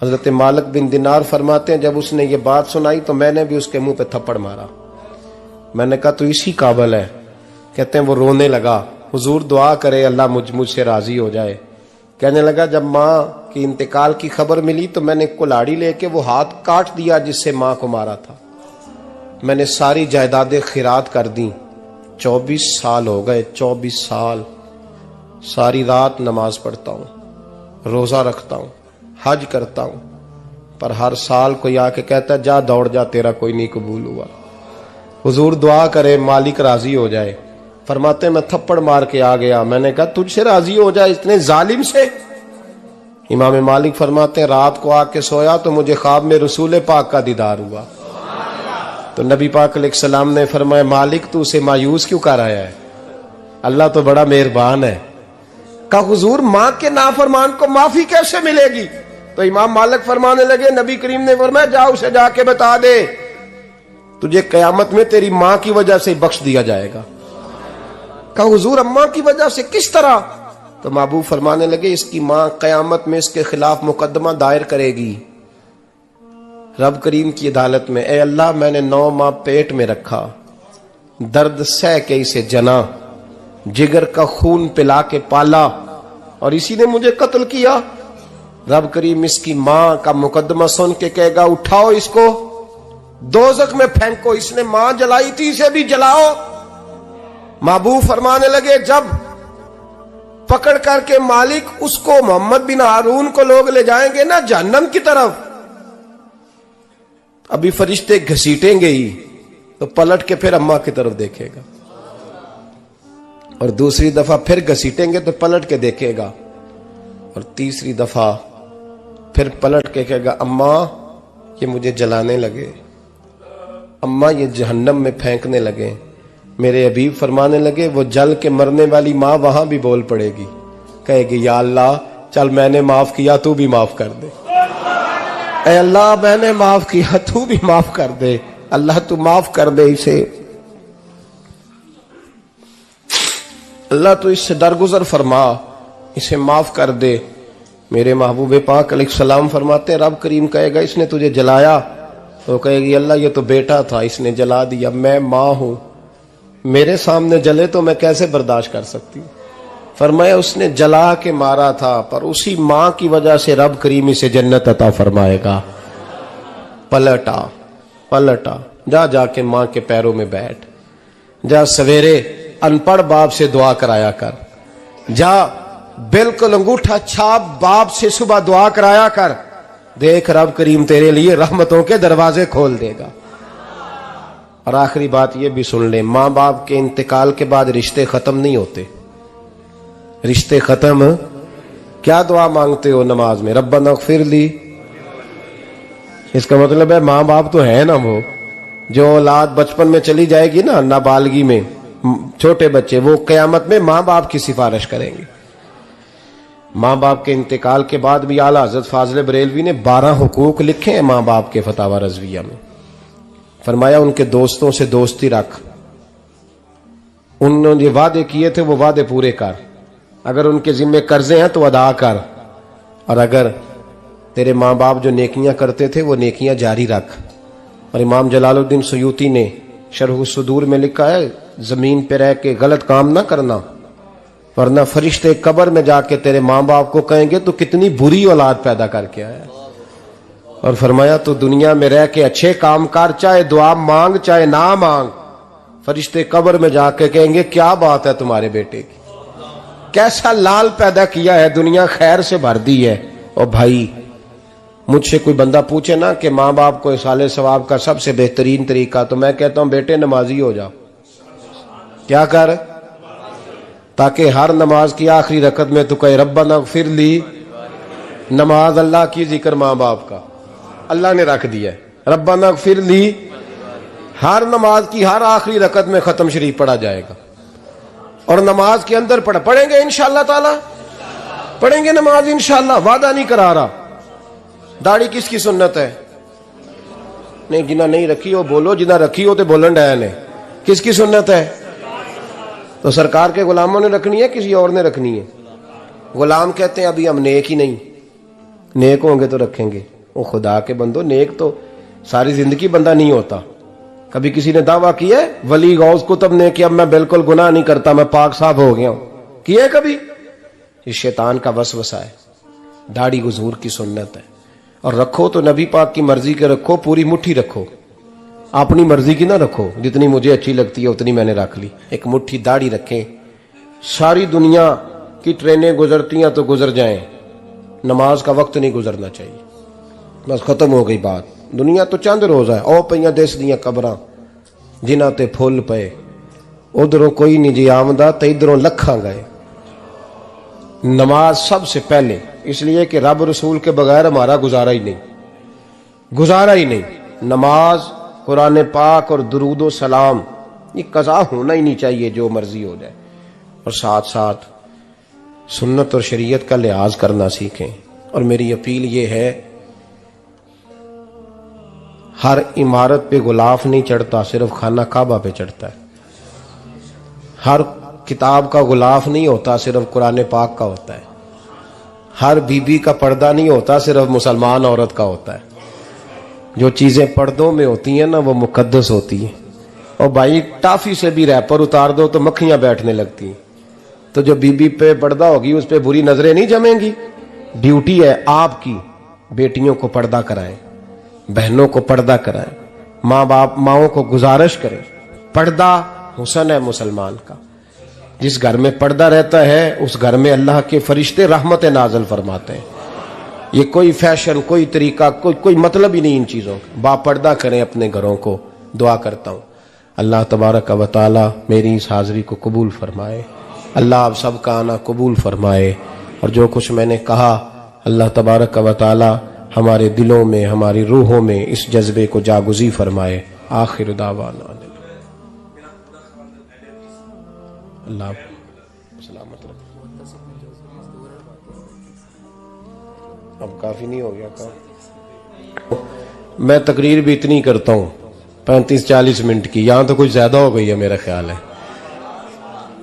हजरत मालिक बिन दिनार फरमाते हैं जब उसने ये बात सुनाई तो मैंने भी उसके मुंह पे थप्पड़ मारा। मैंने कहा तू इसी काबिल है। कहते हैं वो रोने लगा, हुजूर दुआ करे अल्लाह मुझसे राजी हो जाए। कहने लगा जब माँ की इंतकाल की खबर मिली तो मैंने कुल्हाड़ी लेके वो हाथ काट दिया जिससे माँ को मारा था। मैंने सारी जायदादें खिरात कर दी। 24 साल हो गए, 24 साल। सारी रात नमाज पढ़ता हूँ, रोजा रखता हूँ, हज करता हूँ, पर हर साल कोई आके कहता जा दौड़ जा तेरा कोई नहीं कबूल हुआ। हुजूर दुआ करे मालिक राजी हो जाए। फरमाते मैं थप्पड़ मार के आ गया। मैंने कहा तुझसे राजी हो जाए इतने जालिम से? इमाम मालिक फरमाते हैं रात को आके सोया तो मुझे ख्वाब में रसूल पाक का दीदार हुआ। तो नबी पाक अलैहिस्सलाम ने फरमाया मालिक तू उसे मायूस क्यों कर आया है? अल्लाह तो बड़ा मेहरबान है। कहा हुजूर मां के नाफरमान को माफी कैसे मिलेगी? तो इमाम मालिक फरमाने लगे नबी करीम ने फरमाया जा उसे जाके बता दे तुझे कयामत में तेरी मां की वजह से बख्श दिया जाएगा। कहा हुजूर अम्मा की वजह से किस तरह? तो महबूब फरमाने लगे इसकी मां कयामत में इसके खिलाफ मुकदमा दायर करेगी रब करीम की अदालत में। ए अल्लाह मैंने 9 माह पेट में रखा, दर्द सह के इसे जना, जिगर का खून पिला के पाला और इसी ने मुझे कत्ल किया। रब करीम इसकी मां का मुकदमा सुन के कहेगा उठाओ इसको दोजख में फेंको, इसने मां जलाई थी इसे भी जलाओ। महबूब फरमाने लगे जब पकड़ करके मालिक उसको मोहम्मद बिन हारून को लोग ले जाएंगे ना जहन्नम की तरफ, अभी फरिश्ते घसीटेंगे ही तो पलट के फिर अम्मा की तरफ देखेगा और दूसरी दफा फिर घसीटेंगे तो पलट के देखेगा और तीसरी दफा फिर पलट के कहेगा अम्मा ये मुझे जलाने लगे, अम्मा ये जहन्नम में फेंकने लगे। मेरे हबीब फरमाने लगे वो जल के मरने वाली माँ वहां भी बोल पड़ेगी, कहेगी या अल्लाह चल मैंने माफ किया तू भी माफ कर दे। ऐ अल्लाह मैंने माफ किया तू भी माफ कर दे, अल्लाह तू माफ कर दे इसे, अल्लाह तू इससे दरगुजर फरमा, इसे माफ कर दे। मेरे महबूब पाक अलैहिस्सलाम फरमाते रब करीम कहेगा इसने तुझे जलाया, तो कहेगी अल्लाह ये तो बेटा था इसने जला दिया, मैं माँ हूं, मेरे सामने जले तो मैं कैसे बर्दाश्त कर सकती हूं। फरमाया उसने जला के मारा था, पर उसी मां की वजह से रब करीम इसे जन्नत अता फरमाएगा। पलटा पलटा, जा जाके मां के पैरों में बैठ, जा सवेरे अनपढ़ बाप से दुआ कराया कर, जा बिल्कुल अंगूठा छाप बाप से सुबह दुआ कराया कर, देख रब करीम तेरे लिए रहमतों के दरवाजे खोल देगा। और आखिरी बात ये भी सुन ले, मां बाप के इंतकाल के बाद रिश्ते खत्म नहीं होते। रिश्ते खत्म, क्या दुआ मांगते हो नमाज में? रब्बना इग़फिर ली। इसका मतलब है मां बाप तो है ना, वो जो औलाद बचपन में चली जाएगी ना, नाबालगी में, छोटे बच्चे, वो कयामत में मां बाप की सिफारिश करेंगे। मां बाप के इंतकाल के बाद भी आला हजरत फाजिल बरेलवी ने 12 हुकूक लिखे हैं मां बाप के फतावा रज़विया में। फरमाया उनके दोस्तों से दोस्ती रख, उन्होंने वादे किए थे वो वादे पूरे कर, अगर उनके जिम्मे कर्जे हैं तो अदा कर, और अगर तेरे माँ बाप जो नेकियां करते थे वो नेकियां जारी रख। और इमाम जलालुद्दीन सयूती ने शरह सुदूर में लिखा है, जमीन पे रह के गलत काम ना करना, वरना फरिश्ते कब्र में जाके तेरे माँ बाप को कहेंगे तो कितनी बुरी औलाद पैदा करके आया। और फरमाया तो दुनिया में रह के अच्छे काम कर, चाहे दुआ मांग चाहे ना मांग, फरिश्ते कब्र में जाके कहेंगे क्या बात है तुम्हारे बेटे की, कैसा लाल पैदा किया है, दुनिया खैर से भर दी है। और भाई मुझसे कोई बंदा पूछे ना कि माँ बाप को इसाले सवाब का सबसे बेहतरीन तरीका, तो मैं कहता हूं बेटे नमाजी हो जाओ। क्या कर, ताकि हर नमाज की आखिरी रकत में तू कहे रब्बना इग़फिर ली। नमाज अल्लाह की, जिक्र माँ बाप का, अल्लाह ने रख दिया है। रब्बना इग़फिर ली हर नमाज की हर आखिरी रकत में खत्म शरीफ पढ़ा जाएगा। और नमाज के अंदर पढ़ेंगे इंशाअल्लाह ताला, पढ़ेंगे नमाज इंशाअल्लाह, वादा नहीं करा रहा। दाढ़ी किसकी सुन्नत है? नहीं, जिन्हें नहीं रखी हो बोलो, जिन्हें रखी हो तो बोलन डाया ने। किसकी सुन्नत है? तो सरकार के गुलामों ने रखनी है, किसी और ने रखनी है? गुलाम कहते हैं अभी हम नेक ही नहीं, नेक होंगे तो रखेंगे। वो खुदा के बंदो, नेक तो सारी जिंदगी बंदा नहीं होता। कभी किसी ने दावा किया है वली गौस कुतुब ने कि अब मैं बिल्कुल गुनाह नहीं करता, मैं पाक साफ हो गया हूं? किया कभी? ये शैतान का वसवसा है। दाढ़ी हुजूर की सुन्नत है, और रखो तो नबी पाक की मर्जी के रखो, पूरी मुट्ठी रखो, अपनी मर्जी की ना रखो। जितनी मुझे अच्छी लगती है उतनी मैंने रख ली। एक मुट्ठी दाढ़ी रखें, सारी दुनिया की ट्रेनें गुजरती हैं तो गुजर जाएं, नमाज का वक्त नहीं गुजरना चाहिए। बस खत्म हो गई बात। दुनिया तो चंद रोज है, ओ पईयां देश दियां कबरां जिन्हां ते फुल पे, उधरों कोई नहीं जी आमदा ते इधरों लखां गए। नमाज सबसे पहले, इसलिए कि रब रसूल के बगैर हमारा गुजारा ही नहीं, गुजारा ही नहीं। नमाज, कुरान पाक और दुरूद सलाम, ये कज़ा होना ही नहीं चाहिए, जो मर्जी हो जाए। और साथ साथ सुन्नत और शरीयत का लिहाज करना सीखें। और मेरी अपील ये है, हर इमारत पे गुलाफ नहीं चढ़ता, सिर्फ खाना काबा पे चढ़ता है। हर किताब का गुलाफ नहीं होता, सिर्फ कुरान पाक का होता है। हर बीबी का पर्दा नहीं होता, सिर्फ मुसलमान औरत का होता है। जो चीजें पर्दों में होती हैं ना, वो मुकद्दस होती हैं। और भाई टाफी से भी रैपर उतार दो तो मक्खियां बैठने लगती हैं। तो जो बीबी पे पर्दा होगी उस पे बुरी नजरें नहीं जमेंगी। ड्यूटी है आपकी, बेटियों को पर्दा कराएं, बहनों को पर्दा कराएं, माँ बाप माओं को गुजारिश करें। पर्दा हुस्न है मुसलमान का। जिस घर में पर्दा रहता है उस घर में अल्लाह के फरिश्ते रहमत नाज़िल फरमाते हैं। ये कोई फैशन, कोई तरीका, कोई मतलब ही नहीं इन चीज़ों का। बापर्दा करें अपने घरों को। दुआ करता हूँ अल्लाह तबारक व तआला मेरी इस हाज़िरी को कबूल फरमाए। अल्लाह आप सबका आना कबूल फरमाए। और जो कुछ मैंने कहा, अल्लाह तबारक व तआला हमारे दिलों में, हमारी रूहों में इस जज्बे को जागुज़ी फरमाए। आखिर दावाना अल्लाह सलामत रखे। अब काफी नहीं हो गया काम? मैं तकरीर भी इतनी करता हूँ 35-40 मिनट की, यहां तो कुछ ज्यादा हो गई है मेरा ख्याल है।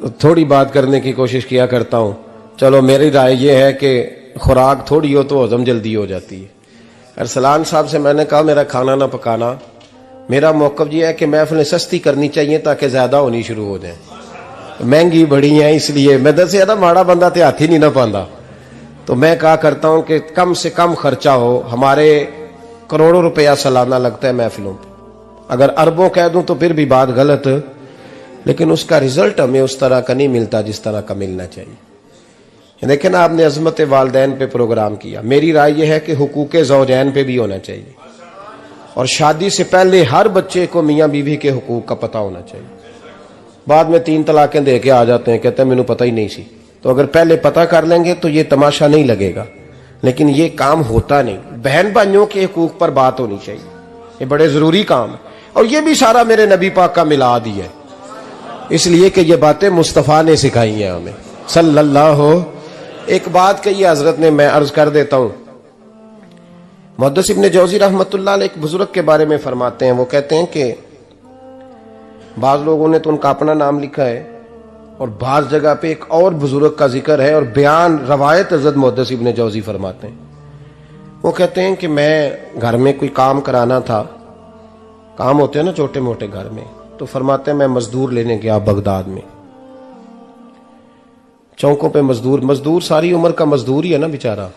तो थोड़ी बात करने की कोशिश किया करता हूँ। चलो मेरी राय यह है कि खुराक थोड़ी हो तो हजम जल्दी हो जाती है। अरसलान साहब से मैंने कहा मेरा खाना ना पकाना। मेरा मौक़िफ़ ये है कि महफ़िलें सस्ती करनी चाहिए ताकि ज्यादा होनी शुरू हो जाए। महंगी बड़ी है, इसलिए मैं दस ना माड़ा बंदा ते हाथ ही नहीं ना पाता। तो मैं कहा करता हूं कि कम से कम खर्चा हो। हमारे करोड़ों रुपया सालाना लगता है महफिलों पर, अगर अरबों कह दूं तो फिर भी बात गलत, लेकिन उसका रिजल्ट हमें उस तरह का नहीं मिलता जिस तरह का मिलना चाहिए। लेकिन आपने अजमत वालदैन पे प्रोग्राम किया। मेरी राय यह है कि हुकूके ज़ौजैन पे भी होना चाहिए, और शादी से पहले हर बच्चे को मियाँ बीवी के हुकूक का पता होना चाहिए। बाद में 3 तलाकें दे के आ जाते हैं, कहते हैं मैंने पता ही नहीं सी। तो अगर पहले पता कर लेंगे तो ये तमाशा नहीं लगेगा, लेकिन ये काम होता नहीं। बहन भाइयों के हुकूक पर बात होनी चाहिए, ये बड़े जरूरी काम है। और ये भी सारा मेरे नबी पाक का मिलाद ही है, इसलिए कि ये बातें मुस्तफ़ा ने सिखाई हैं हमें सल्लल्लाहु। एक बात कही हजरत ने, मैं अर्ज कर देता हूं। मुहद्दिस इब्न जौज़ी रहमतुल्लाह अलैह एक बुजुर्ग के बारे में फरमाते हैं, वो कहते हैं कि बाज लोगों ने तो उनका अपना नाम लिखा है और बाज जगह पे एक और बुजुर्ग का जिक्र है, और बयान रवायत हज़रत मुहद्दिस इब्न जौज़ी फरमाते हैं। वो कहते हैं कि मैं घर में कोई काम कराना था, काम होते हैं ना छोटे मोटे घर में, तो फरमाते हैं मैं मजदूर लेने गया बगदाद में। चौकों पे मजदूर सारी उम्र का मजदूर ही है ना बेचारा।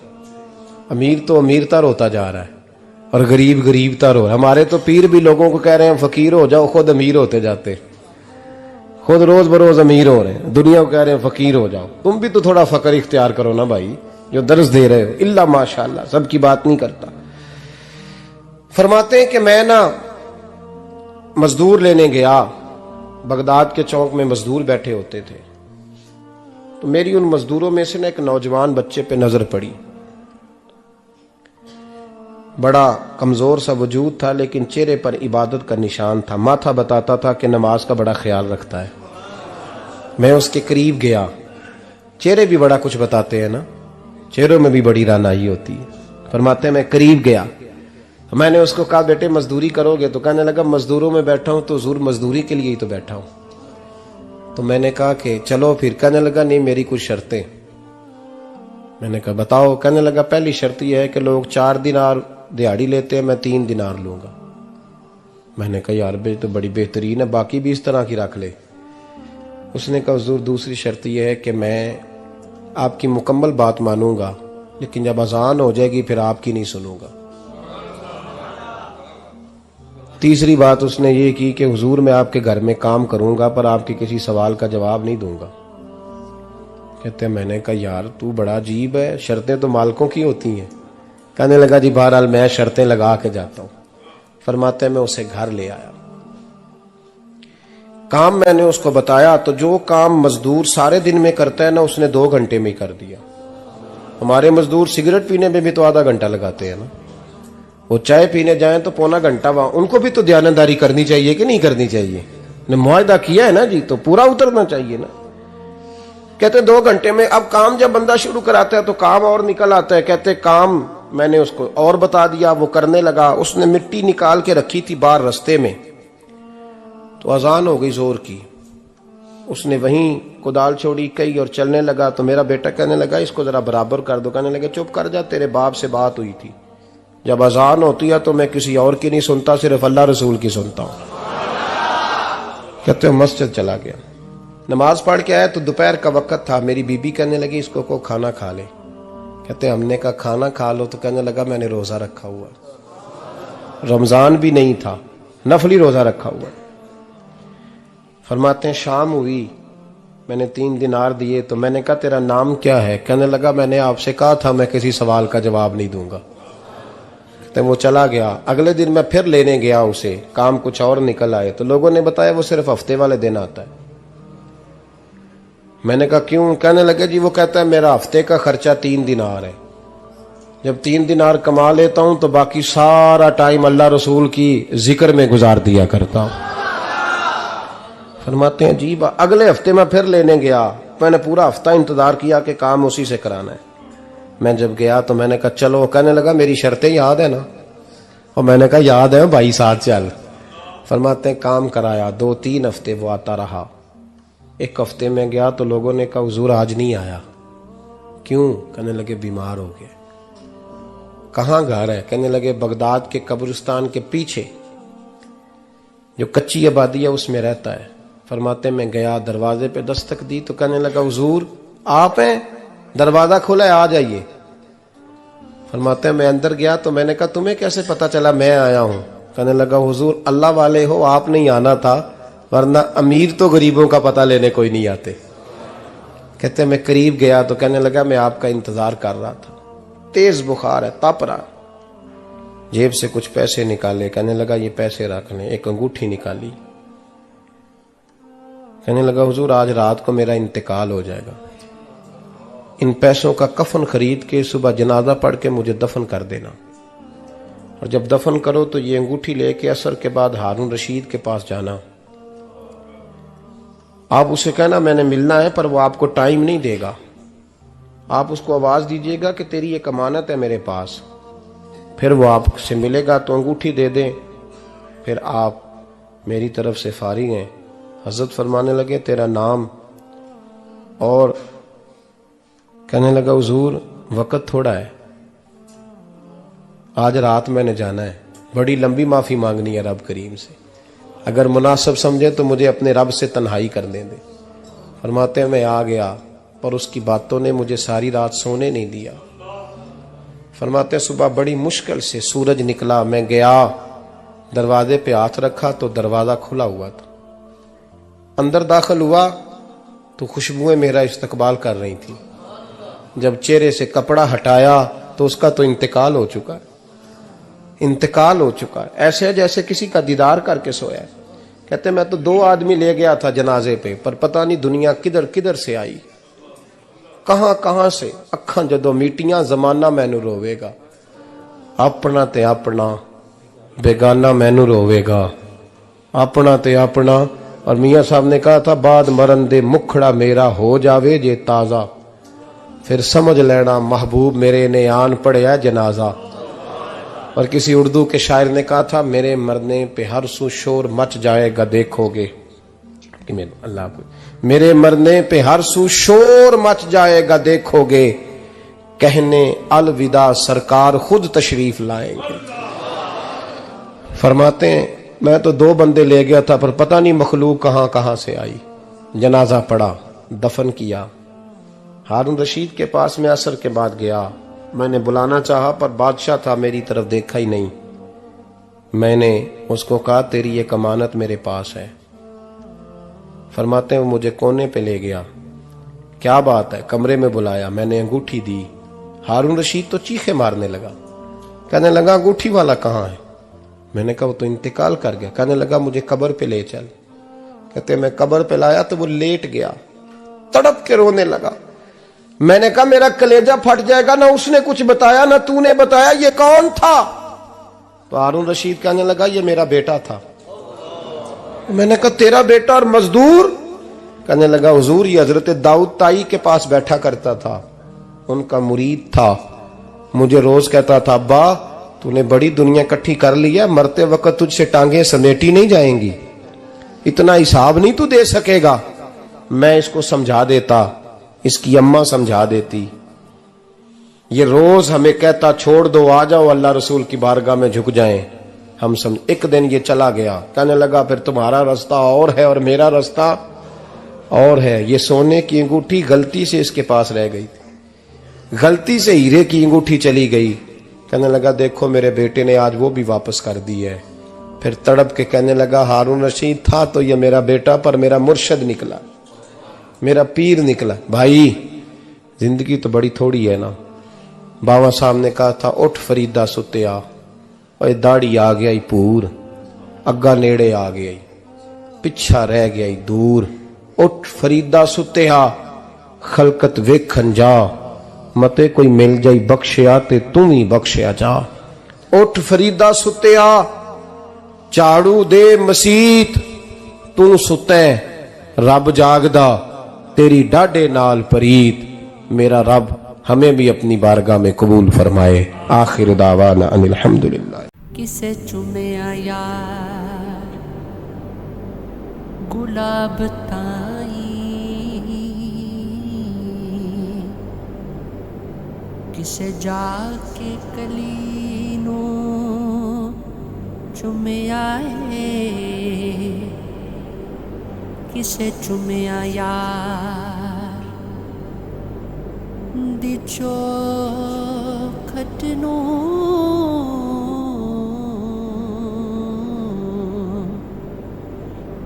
अमीर तो अमीरतर होता जा रहा है और गरीब गरीबतर हो। हमारे तो पीर भी लोगों को कह रहे हैं फकीर हो जाओ, खुद अमीर होते जाते, खुद रोज बरोज अमीर हो रहे हैं, दुनिया को कह रहे हैं फकीर हो जाओ। तुम भी तो थोड़ा फकर इख्तियार करो ना भाई, जो दर्ज दे रहे हो। इल्ला माशाअल्लाह, सबकी बात नहीं करता। फरमाते हैं कि मैं ना मजदूर लेने गया, बगदाद के चौक में मजदूर बैठे होते थे, तो मेरी उन मजदूरों में से ना एक नौजवान बच्चे पे नजर पड़ी। बड़ा कमजोर सा वजूद था, लेकिन चेहरे पर इबादत का निशान था। माथा बताता था कि नमाज का बड़ा ख्याल रखता है। मैं उसके करीब गया, चेहरे भी बड़ा कुछ बताते हैं ना, चेहरों में भी बड़ी रानाई होती है। फरमाते हैं मैं करीब गया, मैंने उसको कहा बेटे मजदूरी करोगे? तो कहने लगा मजदूरों में बैठा हूं तो हुजूर मजदूरी के लिए ही तो बैठा हूं। तो मैंने कहा कि चलो फिर। कहने लगा नहीं मेरी कुछ शर्तें। मैंने कहा बताओ? कहने लगा पहली शर्त यह है कि लोग 4 दिनार दिहाड़ी लेते हैं, मैं 3 दिनार लूंगा। मैंने कहा यार बे तो बड़ी बेहतरीन है, बाकी भी इस तरह की रख ले। उसने कहा हुजूर दूसरी शर्त यह है कि मैं आपकी मुकम्मल बात मानूंगा, लेकिन जब अजान हो जाएगी फिर आपकी नहीं सुनूंगा। तीसरी बात उसने ये की कि हुजूर मैं आपके घर में काम करूंगा पर आपके किसी सवाल का जवाब नहीं दूंगा। कहते हैं मैंने कहा यार तू बड़ा अजीब है, शर्तें तो मालिकों की होती हैं। कहने लगा जी बहरहाल मैं शर्तें लगा के जाता हूं। फरमाते मैं उसे घर ले आया, काम मैंने उसको बताया, तो जो काम मजदूर सारे दिन में करता है ना उसने 2 घंटे में कर दिया। हमारे मजदूर सिगरेट पीने में भी तो आधा घंटा लगाते हैं ना, वो चाय पीने जाएं तो पौना घंटा वहां। उनको भी तो दयानतदारी करनी चाहिए कि नहीं करनी चाहिए? ने मुआहदा किया है ना जी, तो पूरा उतरना चाहिए ना। कहते 2 घंटे में। अब काम जब बंदा शुरू कराता है तो काम और निकल आता है। कहते काम मैंने उसको और बता दिया, वो करने लगा। उसने मिट्टी निकाल के रखी थी बाहर रास्ते में, तो अजान हो गई जोर की। उसने वहीं कुदाल छोड़ी कई और चलने लगा। तो मेरा बेटा कहने लगा इसको जरा बराबर कर दो। कहने लगा चुप कर जा, तेरे बाप से बात हुई थी, जब अजान होती है तो मैं किसी और की नहीं सुनता, सिर्फ अल्लाह रसूल की सुनता हूं। कहते हो मस्जिद चला गया, नमाज पढ़ के आया तो दोपहर का वक्त था। मेरी बीबी कहने लगी इसको को खाना खा ले। कहते हमने कहा खाना खा लो, तो कहने लगा मैंने रोजा रखा हुआ, रमजान भी नहीं था, नफली रोजा रखा हुआ। फरमाते हैं शाम हुई, मैंने 3 दिनार दिए, तो मैंने कहा तेरा नाम क्या है? कहने लगा मैंने आपसे कहा था मैं किसी सवाल का जवाब नहीं दूंगा। तो वो चला गया। अगले दिन मैं फिर लेने गया उसे, काम कुछ और निकल आए, तो लोगों ने बताया वो सिर्फ हफ्ते वाले दिन आता है। मैंने कहा क्यों? कहने लगे जी वो कहता है मेरा हफ्ते का खर्चा 3 दिनार है, जब 3 दिनार कमा लेता हूं तो बाकी सारा टाइम अल्लाह रसूल की जिक्र में गुजार दिया करता हूं। फरमाते हैं जी अगले हफ्ते मैं फिर लेने गया, मैंने पूरा हफ्ता इंतजार किया कि काम उसी से कराना है। मैं जब गया तो मैंने कहा चलो। कहने लगा मेरी शर्तें याद है ना? और मैंने कहा याद है भाई, साथ चल। फरमाते हैं काम कराया, 2-3 हफ्ते वो आता रहा। एक हफ्ते में गया तो लोगों ने कहा हुजूर आज नहीं आया। क्यों? कहने लगे बीमार हो गए। कहाँ घर है? कहने लगे बगदाद के कब्रिस्तान के पीछे जो कच्ची आबादी है उसमें रहता है। फरमाते मैं गया, दरवाजे पे दस्तक दी तो कहने लगा हुजूर आप हैं, दरवाजा खुला है, आ जाइए। फरमाते मैं अंदर गया तो मैंने कहा तुम्हें कैसे पता चला मैं आया हूं? कहने लगा हुजूर अल्लाह वाले हो, आप नहीं आना था, वरना अमीर तो गरीबों का पता लेने कोई नहीं आते। कहते मैं करीब गया तो कहने लगा मैं आपका इंतजार कर रहा था, तेज बुखार है, तप रहा। जेब से कुछ पैसे निकाले, कहने लगा ये पैसे रख लें। एक अंगूठी निकाली, कहने लगा हुजूर आज रात को मेरा इंतकाल हो जाएगा, इन पैसों का कफन खरीद के सुबह जनाजा पढ़ के मुझे दफन कर देना, और जब दफन करो तो ये अंगूठी लेके असर के बाद हारून रशीद के पास जाना। आप उसे कहना मैंने मिलना है, पर वो आपको टाइम नहीं देगा। आप उसको आवाज दीजिएगा कि तेरी एक अमानत है मेरे पास, फिर वो आपसे मिलेगा तो अंगूठी दे दें, फिर आप मेरी तरफ से फारिग हैं। हजरत फरमाने लगे तेरा नाम? और कहने लगा हुजूर वक्त थोड़ा है, आज रात मैंने जाना है, बड़ी लंबी माफी मांगनी है रब करीम से, अगर मुनासिब समझे तो मुझे अपने रब से तन्हाई करने दे। फरमाते हैं मैं आ गया, पर उसकी बातों ने मुझे सारी रात सोने नहीं दिया। फरमाते सुबह बड़ी मुश्किल से सूरज निकला, मैं गया, दरवाजे पे हाथ रखा तो दरवाजा खुला हुआ था। अंदर दाखिल हुआ तो खुशबुएं मेरा इस्तकबाल कर रही थी। जब चेहरे से कपड़ा हटाया तो उसका तो इंतकाल हो चुका है, इंतकाल हो चुका है, ऐसे है जैसे किसी का दीदार करके सोया है। कहते मैं तो 2 आदमी ले गया था जनाजे पे, पर पता नहीं दुनिया किधर किधर से आई, कहां कहां से। अखां जदों मीटियां जमाना मैनू रोवेगा, अपना ते अपना बेगाना मैनू रोवेगा, अपना ते अपना। और मियां साहब ने कहा था बाद मरन दे मुखड़ा मेरा हो जावे जे ताजा, फिर समझ लेना महबूब मेरे ने आन पड़िया जनाजा। और किसी उर्दू के शायर ने कहा था मेरे मरने पे हर सू शोर मच जाएगा देखोगे, अल्लाह मेरे मरने पे हर सू शोर मच जाएगा देखोगे, कहने अलविदा सरकार खुद तशरीफ लाएंगे। फरमाते हैं मैं तो 2 बंदे ले गया था, पर पता नहीं मखलूक कहां कहां से आई। जनाजा पड़ा, दफन किया। हारून रशीद के पास में असर के बाद गया, मैंने बुलाना चाहा पर बादशाह था, मेरी तरफ देखा ही नहीं। मैंने उसको कहा तेरी एक अमानत मेरे पास है। फरमाते हैं वो मुझे कोने पे ले गया, क्या बात है, कमरे में बुलाया, मैंने अंगूठी दी। हारून रशीद तो चीखे मारने लगा, कहने लगा अंगूठी वाला कहाँ है? मैंने कहा वो तो इंतकाल कर गया। कहने लगा मुझे कब्र पे ले चल। कहते मैं कब्र पे लाया तो वो लेट गया, तड़प के रोने लगा। मैंने कहा मेरा कलेजा फट जाएगा, ना उसने कुछ बताया ना तूने बताया, ये कौन था? तो हारून रशीद कहने लगा ये मेरा बेटा था। मैंने कहा तेरा बेटा और मजदूर? कहने लगा हुजूर ये हजरत दाऊद ताई के पास बैठा करता था, उनका मुरीद था, मुझे रोज कहता था अब्बा तूने बड़ी दुनिया इकट्ठी कर ली है, मरते वक्त तुझसे टांगे समेटी नहीं जाएंगी, इतना हिसाब नहीं तू दे सकेगा। मैं इसको समझा देता, इसकी अम्मा समझा देती। ये रोज हमें कहता छोड़ दो, आ जाओ अल्लाह रसूल की बारगाह में झुक जाएं। हम समझ। एक दिन ये चला गया, कहने लगा फिर तुम्हारा रास्ता और है और मेरा रास्ता और है। ये सोने की अंगूठी गलती से इसके पास रह गई थी, गलती से हीरे की अंगूठी चली गई। कहने लगा देखो मेरे बेटे ने आज वो भी वापस कर दी है। फिर तड़प के कहने लगा हारून रशीद था तो ये मेरा बेटा, पर मेरा मुर्शद निकला, मेरा पीर निकला। भाई जिंदगी तो बड़ी थोड़ी है ना। बाबा साहब ने कहा था उठ फरीदा सुत्या, और दाढ़ी आ गया पूर, अग्गा नेड़े आ गया, पिछा रह गया दूर। उठ फरीदा सुत्या खलकत वेखन जा, मते कोई मिल जाई बख्शिया ते तू ही बख्शिया जा। उठ फरीदा सुत्या झाड़ू दे मसीत, तू सुते रब जागदा तेरी डाडे नाल परीत। मेरा रब हमें भी अपनी बारगाह में कबूल फरमाए। आखिर दावाना अनिल हम्दुलिल्लाह।
किसे चुमया यार गुलाब ताई, किसे जाके कलीनो चुमया है, किसे चुमिया यार दी चौखट नूं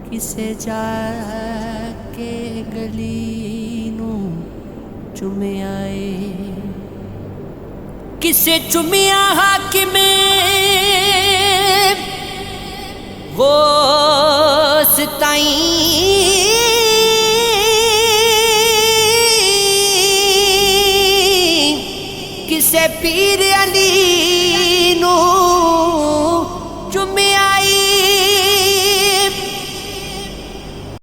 किसे जाके गली नूं चुमिया किसे चुमिया हाकिमे वो सताई किसे पीर